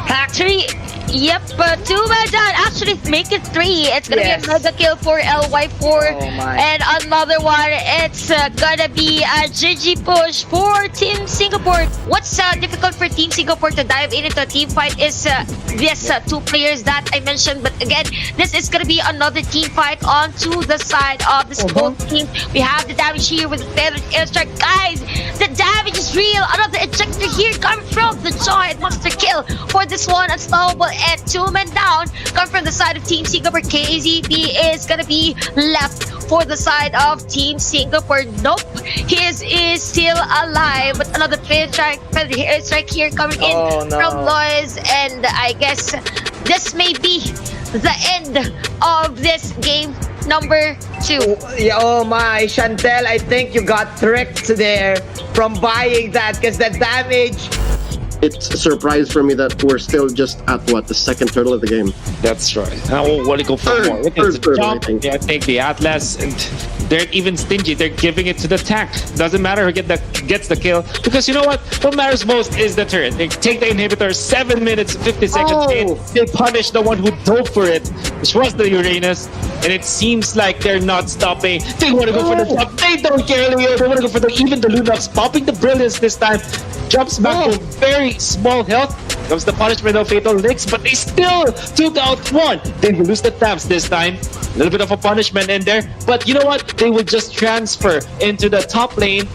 K: Actually, yep, 2 men down. Actually, make it 3. It's gonna be a mega kill for LY4. And another one, it's gonna be a GG push for Team Singapore. What's difficult for Team Singapore to dive into a team fight is this 2 players that I mentioned. But again, this is gonna be another team fight onto the side of this both teams. We have the damage here with the feathered airstrike. Guys, the damage is real. Another ejector here coming from the giant monster kill for this one. Unstoppable and 2 men down come from the side of Team Singapore. KZB is gonna be left for the side of Team Singapore. Nope, his is still alive, but another airstrike here coming in from Lois, and I guess this may be the end of this game number 2.
O: Oh my, Chantel, I think you got tricked there from buying that, because the damage.
M: It's a surprise for me that we're still just at what, the second turtle of the game.
P: That's right. Now want to go for more. Look at the jump. Yeah, take the Atlas, and they're even stingy. They're giving it to the tank. Doesn't matter who gets the kill, because you know what? What matters most is the turret. They take the inhibitor 7 minutes 50 seconds in. They punish the one who dove for it, which was the Uranus, and it seems like they're not stopping. They want to go for the jump. They don't care, Leo. They want to go for even the Lunox, popping the Brilliance this time. Jumps back to very small health. Comes the punishment of Fatal Licks, but they still took out 1. They will lose the tabs this time. A little bit of a punishment in there, but you know what? They will just transfer into the top lane,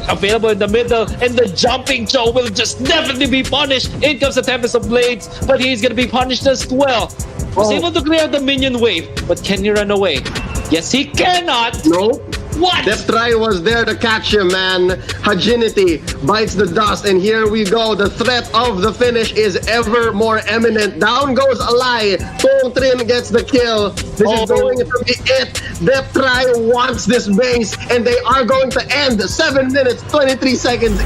P: available in the middle, and the jumping Joe will just definitely be punished. In comes the Tempest of Blades, but he's gonna be punished as well. Was able to clear the minion wave, but can he run away? Yes, he cannot.
M: Nope.
P: What?
M: Death Try was there to catch him, man. Hajinity bites the dust, and here we go. The threat of the finish is ever more imminent. Down goes Alai. Tong Trin gets the kill. This is going to be it. Death Try wants this base, and they are going to end 7 minutes, 23 seconds.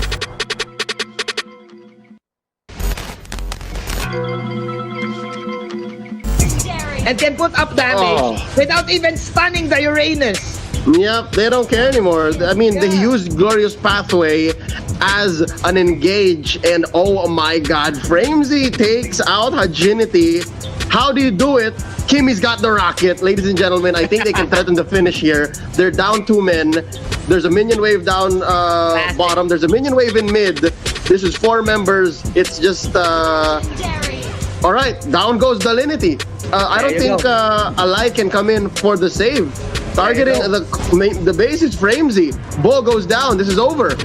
O: And can put up damage without even stunning the Uranus.
M: Yep, they don't care anymore. I mean, they used Glorious Pathway as an engage, and oh my god, Framesy takes out Hajinity. How do you do it? Kimmy's got the rocket. Ladies and gentlemen, I think they can threaten the finish here. They're down 2 men. There's a minion wave down bottom. There's a minion wave in mid. This is 4 members. It's just... all right, down goes Dalinity. I don't think Alai can come in for the save. Targeting the base is Framesy. Bo goes down. This is over.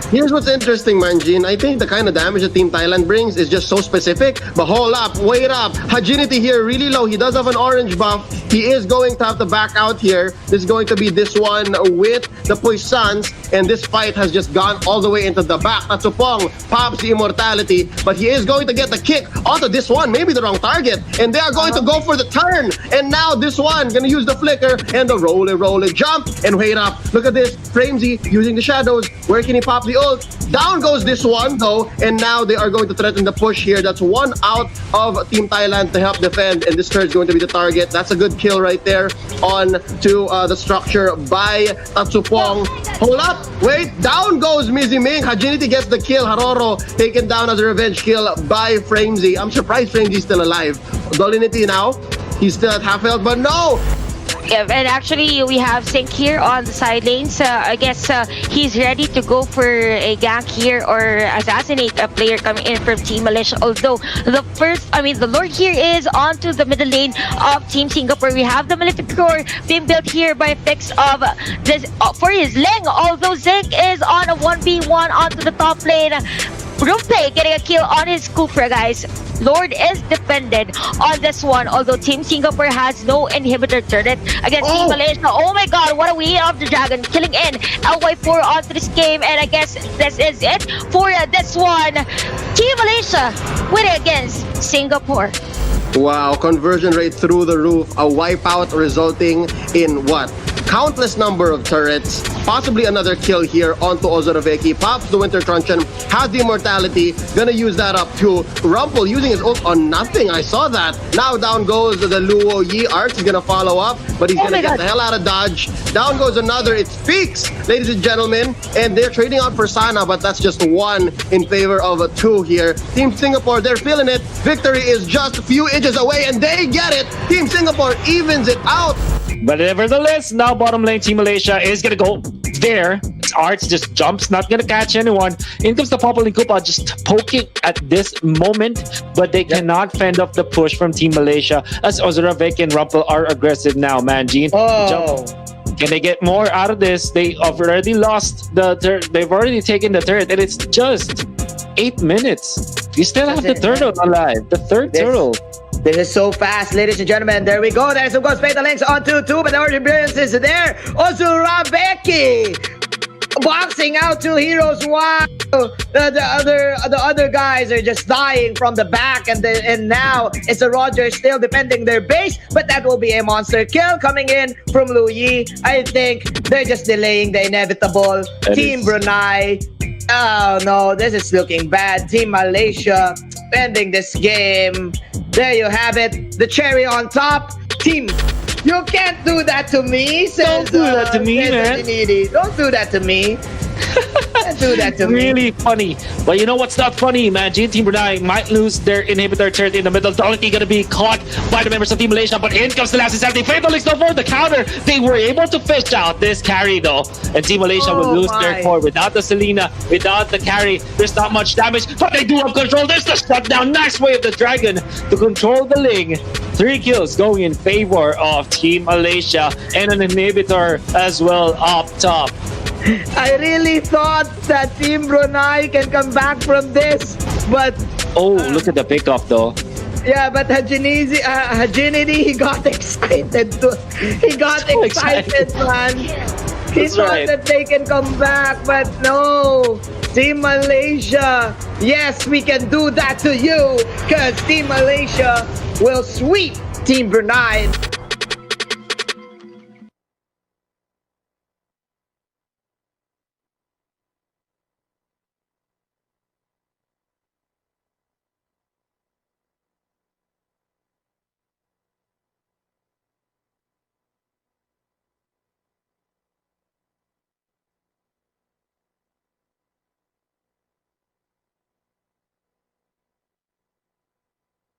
M: Here's what's interesting, Manjin. I think the kind of damage that Team Thailand brings is just so specific. But hold up, wait up. Hajinity here really low. He does have an orange buff. He is going to have to back out here. This is going to be this one with the Puissance. And this fight has just gone all the way into the back. Tatsupong pops the immortality. But he is going to get the kick onto this one. Maybe the wrong target. And they are going to go for the turn. And now this one going to use the flicker and the roll it, jump. And wait up. Look at this. Framesy using the shadows. Where can he pop the ult? Down goes this one though, and now they are going to threaten the push here. That's 1 out of Team Thailand to help defend, and this turret is going to be the target. That's a good kill right there on to the structure by Tatsupong. Hold up, wait, down goes Mizzy Ming. Hajinity gets the kill. Haroro taken down as a revenge kill by Framesy. I'm surprised Framesy's still alive. Dolinity now, he's still at half health, but no!
K: Yeah, and actually we have Sync here on the side lanes. I guess he's ready to go for a gank here or assassinate a player coming in from Team Militia. Although the Lord here is onto the middle lane of Team Singapore. We have the Malefic Roar being built here by Fix of this for his Leng. Although Zinc is on a 1v1 onto the top lane. Rumpe getting a kill on his Cupra, guys. Lord is defended on this one, although Team Singapore has no inhibitor turret against Team Malaysia. Oh my god, what a way of the dragon, killing in LY4 onto this game, and I guess this is it for this one. Team Malaysia winning against Singapore.
M: Wow, conversion rate through the roof. A wipeout resulting in what? countless number of turrets, possibly another kill here onto Ozoroveki. Pops the Winter Truncheon, has the immortality, gonna use that up too. Rumple using his ult on nothing, I saw that. Now down goes the Luo Yi Arts, he's gonna follow up, but he's gonna get the hell out of dodge. Down goes another, it's Feeks, ladies and gentlemen, and they're trading out for Sana, but that's just one in favor of a two here. Team Singapore, they're feeling it. Victory is just a few inches away, and they get it. Team Singapore evens it out.
P: But nevertheless, now bottom lane Team Malaysia is gonna go there. Arts just jumps, not gonna catch anyone. In comes the Popol and Koopa just poking at this moment, but they cannot fend off the push from Team Malaysia as Ozoroveki and Rumple are aggressive now, man. Gene, jump. Can they get more out of this? They have already lost the they've already taken the turret, and it's just 8 minutes. You still have the turtle alive, the third turtle.
O: This is so fast, ladies and gentlemen. There we go. There's of course Fatal Links on 2-2, but the Origin Brilliance is there. Ozoroveki boxing out two heroes. Wow, the other guys are just dying from the back, and now it's the Rogers still defending their base, but that will be a monster kill coming in from Lu Yi. I think they're just delaying the inevitable. Team Brunei. Oh no, this is looking bad. Team Malaysia ending this game. There you have it. The cherry on top. Team, you can't do that to me. Says,
P: don't do that to me, man.
O: Don't do that to me. Don't do that to me.
P: Really funny. But you know what's not funny, man? Team Brunei might lose their inhibitor turret in the middle. Dolly gonna be caught by the members of Team Malaysia, but in comes the last insanity. Fatal Links no for the counter. They were able to fish out this carry though, and Team Malaysia will lose their core without the Selena, without the carry. There's not much damage, but they do have control. There's the shutdown. Nice way of the dragon to control the Ling. 3 kills going in favor of Team Malaysia, and an inhibitor as well up top.
O: I really thought that Team Brunei can come back from this, but
P: look at the pickoff though.
O: Yeah, but Hajinity, he got excited. He got so excited, man. He thought that they can come back, but no. Team Malaysia, yes, we can do that to you, because Team Malaysia will sweep Team Brunei.